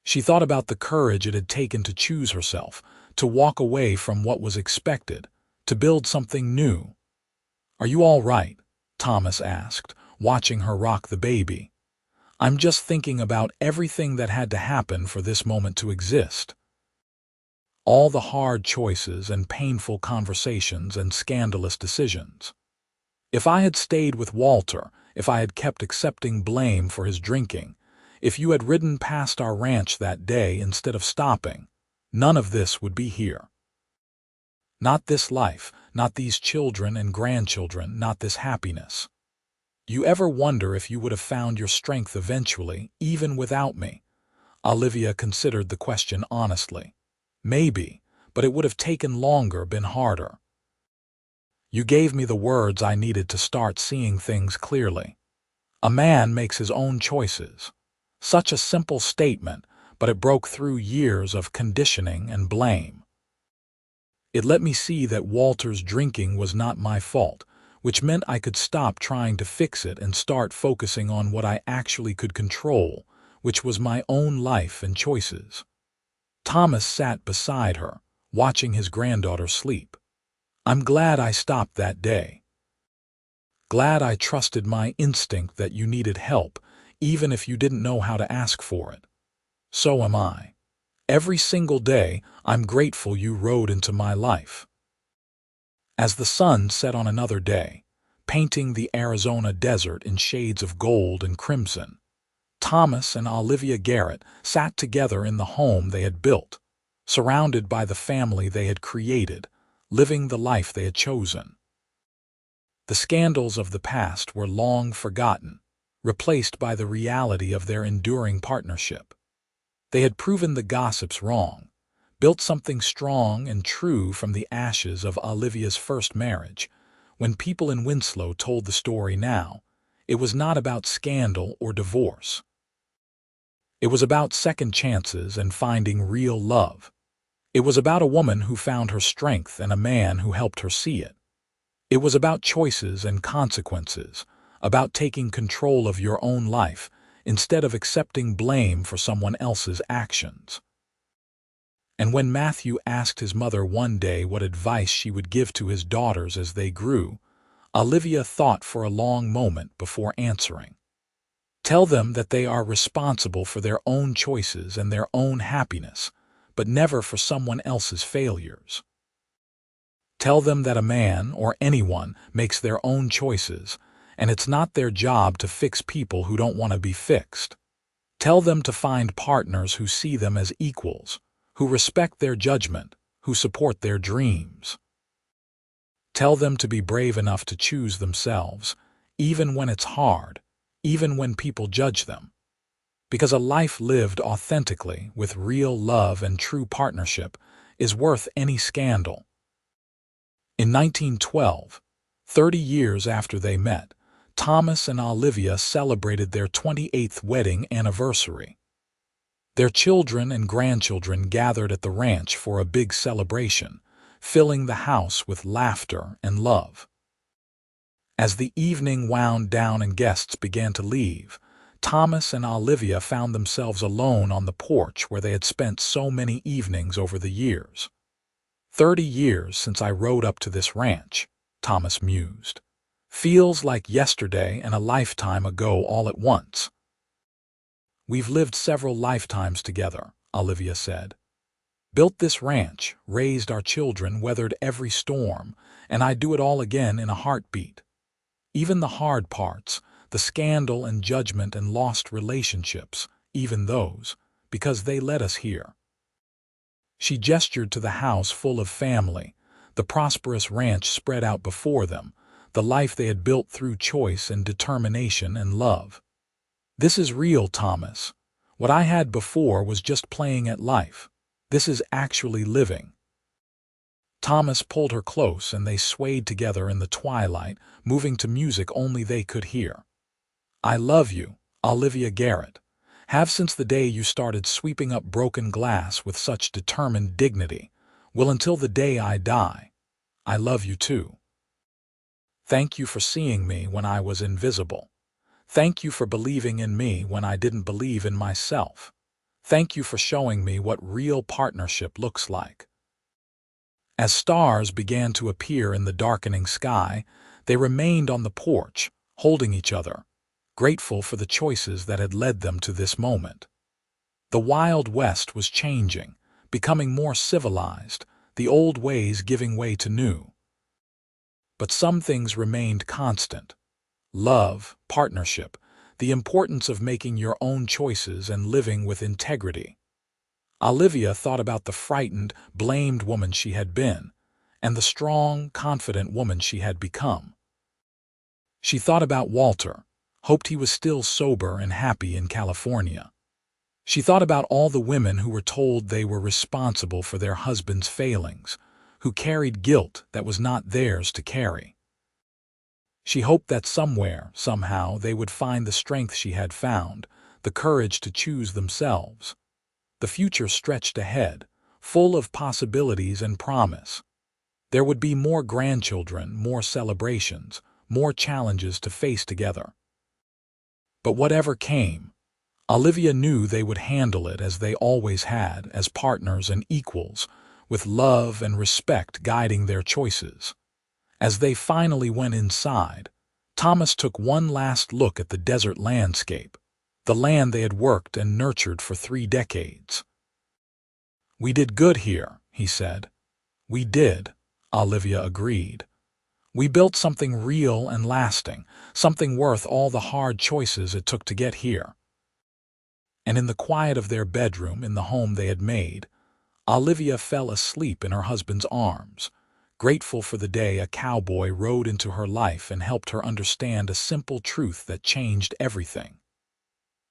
She thought about the courage it had taken to choose herself, to walk away from what was expected, to build something new. "Are you all right?" Thomas asked, watching her rock the baby. "I'm just thinking about everything that had to happen for this moment to exist. All the hard choices and painful conversations and scandalous decisions. If I had stayed with Walter, if I had kept accepting blame for his drinking, If you had ridden past our ranch that day instead of stopping, none of this would be here. Not this life, not these children and grandchildren, not this happiness. You ever wonder if you would have found your strength eventually, even without me? Olivia considered the question honestly. Maybe, but it would have taken longer, been harder. You gave me the words I needed to start seeing things clearly. A man makes his own choices. Such a simple statement, but it broke through years of conditioning and blame. It let me see that Walter's drinking was not my fault, which meant I could stop trying to fix it and start focusing on what I actually could control, which was my own life and choices. Thomas sat beside her, watching his granddaughter sleep. I'm glad I stopped that day. Glad I trusted my instinct that you needed help, even if you didn't know how to ask for it. So am I. Every single day, I'm grateful you rode into my life. As the sun set on another day, painting the Arizona desert in shades of gold and crimson, Thomas and Olivia Garrett sat together in the home they had built, surrounded by the family they had created, living the life they had chosen. The scandals of the past were long forgotten, replaced by the reality of their enduring partnership. They had proven the gossips wrong, built something strong and true from the ashes of Olivia's first marriage. When people in Winslow told the story now, it was not about scandal or divorce. It was about second chances and finding real love. It was about a woman who found her strength and a man who helped her see it. It was about choices and consequences, about taking control of your own life instead of accepting blame for someone else's actions. And when Matthew asked his mother one day what advice she would give to his daughters as they grew, Olivia thought for a long moment before answering. Tell them that they are responsible for their own choices and their own happiness, but never for someone else's failures. Tell them that a man or anyone makes their own choices, and it's not their job to fix people who don't want to be fixed. Tell them to find partners who see them as equals, who respect their judgment, who support their dreams. Tell them to be brave enough to choose themselves, even when it's hard, even when people judge them. Because a life lived authentically with real love and true partnership is worth any scandal. In 1912, 30 years after they met, Thomas and Olivia celebrated their 28th wedding anniversary. Their children and grandchildren gathered at the ranch for a big celebration, filling the house with laughter and love. As the evening wound down and guests began to leave, Thomas and Olivia found themselves alone on the porch where they had spent so many evenings over the years. 30 years since I rode up to this ranch, Thomas mused. Feels like yesterday and a lifetime ago all at once. We've lived several lifetimes together, Olivia said. Built this ranch, raised our children, weathered every storm, and I'd do it all again in a heartbeat. Even the hard parts, the scandal and judgment and lost relationships, even those, because they led us here. She gestured to the house full of family, the prosperous ranch spread out before them, the life they had built through choice and determination and love. This is real, Thomas. What I had before was just playing at life. This is actually living. Thomas pulled her close and they swayed together in the twilight, moving to music only they could hear. I love you, Olivia Garrett. Have since the day you started sweeping up broken glass with such determined dignity. Will until the day I die. I love you too. Thank you for seeing me when I was invisible. Thank you for believing in me when I didn't believe in myself. Thank you for showing me what real partnership looks like. As stars began to appear in the darkening sky, they remained on the porch, holding each other, grateful for the choices that had led them to this moment. The Wild West was changing, becoming more civilized, the old ways giving way to new. But some things remained constant. Love, partnership, the importance of making your own choices and living with integrity. Olivia thought about the frightened, blamed woman she had been, and the strong, confident woman she had become. She thought about Walter, hoped he was still sober and happy in California. She thought about all the women who were told they were responsible for their husbands' failings, who carried guilt that was not theirs to carry. She hoped that somewhere, somehow, they would find the strength she had found, the courage to choose themselves. The future stretched ahead, full of possibilities and promise. There would be more grandchildren, more celebrations, more challenges to face together. But whatever came, Olivia knew they would handle it as they always had, as partners and equals, with love and respect guiding their choices. As they finally went inside, Thomas took one last look at the desert landscape, the land they had worked and nurtured for 3 decades. "We did good here," he said. "We did," Olivia agreed. "We built something real and lasting, something worth all the hard choices it took to get here." And in the quiet of their bedroom in the home they had made, Olivia fell asleep in her husband's arms, grateful for the day a cowboy rode into her life and helped her understand a simple truth that changed everything.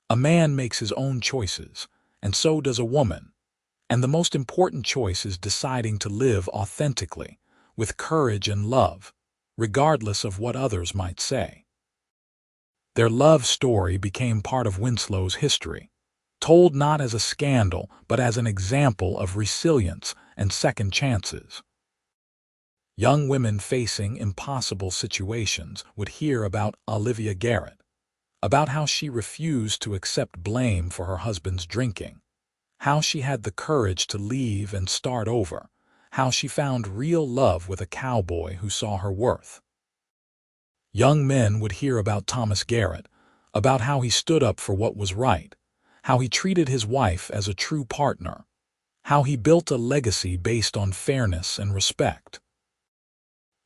A man makes his own choices, and so does a woman. And the most important choice is deciding to live authentically, with courage and love, regardless of what others might say. Their love story became part of Winslow's history, told not as a scandal but as an example of resilience and second chances. Young women facing impossible situations would hear about Olivia Garrett, about how she refused to accept blame for her husband's drinking, how she had the courage to leave and start over, how she found real love with a cowboy who saw her worth. Young men would hear about Thomas Garrett, about how he stood up for what was right, how he treated his wife as a true partner, how he built a legacy based on fairness and respect.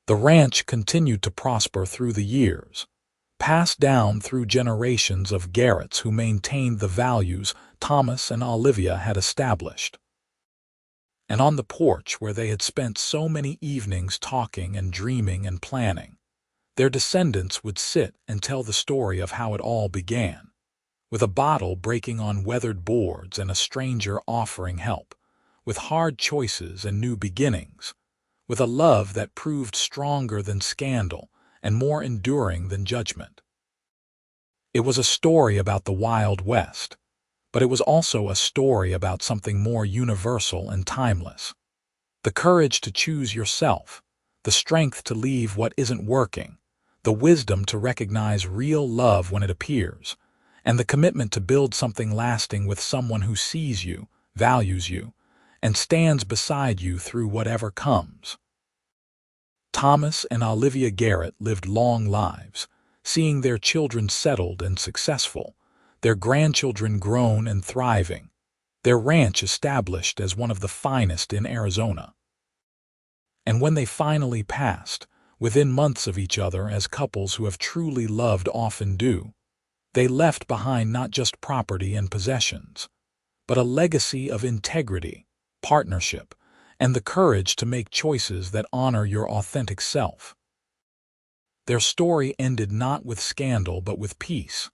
The ranch continued to prosper through the years, passed down through generations of Garretts who maintained the values Thomas and Olivia had established. And on the porch where they had spent so many evenings talking and dreaming and planning, their descendants would sit and tell the story of how it all began, with a bottle breaking on weathered boards and a stranger offering help, with hard choices and new beginnings, with a love that proved stronger than scandal and more enduring than judgment. It was a story about the Wild West, but it was also a story about something more universal and timeless. The courage to choose yourself, the strength to leave what isn't working, the wisdom to recognize real love when it appears, and the commitment to build something lasting with someone who sees you, values you, and stands beside you through whatever comes. Thomas and Olivia Garrett lived long lives, seeing their children settled and successful, their grandchildren grown and thriving, their ranch established as one of the finest in Arizona. And when they finally passed, within months of each other as couples who have truly loved often do, they left behind not just property and possessions, but a legacy of integrity, partnership, and the courage to make choices that honor your authentic self. Their story ended not with scandal but with peace,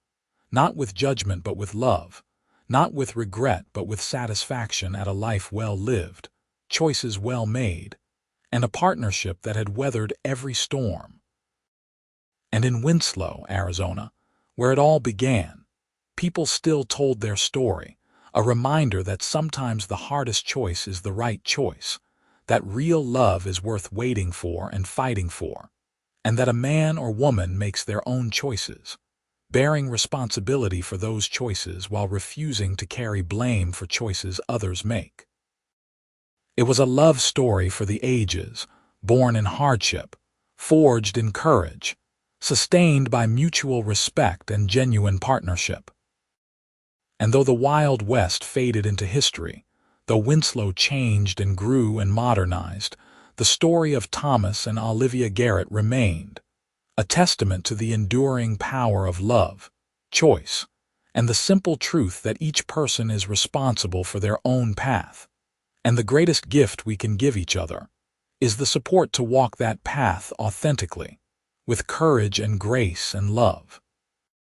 not with judgment but with love, not with regret but with satisfaction at a life well lived, choices well made, and a partnership that had weathered every storm. And in Winslow, Arizona, where it all began, people still told their story, a reminder that sometimes the hardest choice is the right choice, that real love is worth waiting for and fighting for, and that a man or woman makes their own choices, bearing responsibility for those choices while refusing to carry blame for choices others make. It was a love story for the ages, born in hardship, forged in courage, sustained by mutual respect and genuine partnership. And though the Wild West faded into history, though Winslow changed and grew and modernized, the story of Thomas and Olivia Garrett remained, a testament to the enduring power of love, choice, and the simple truth that each person is responsible for their own path. And the greatest gift we can give each other is the support to walk that path authentically, with courage and grace and love.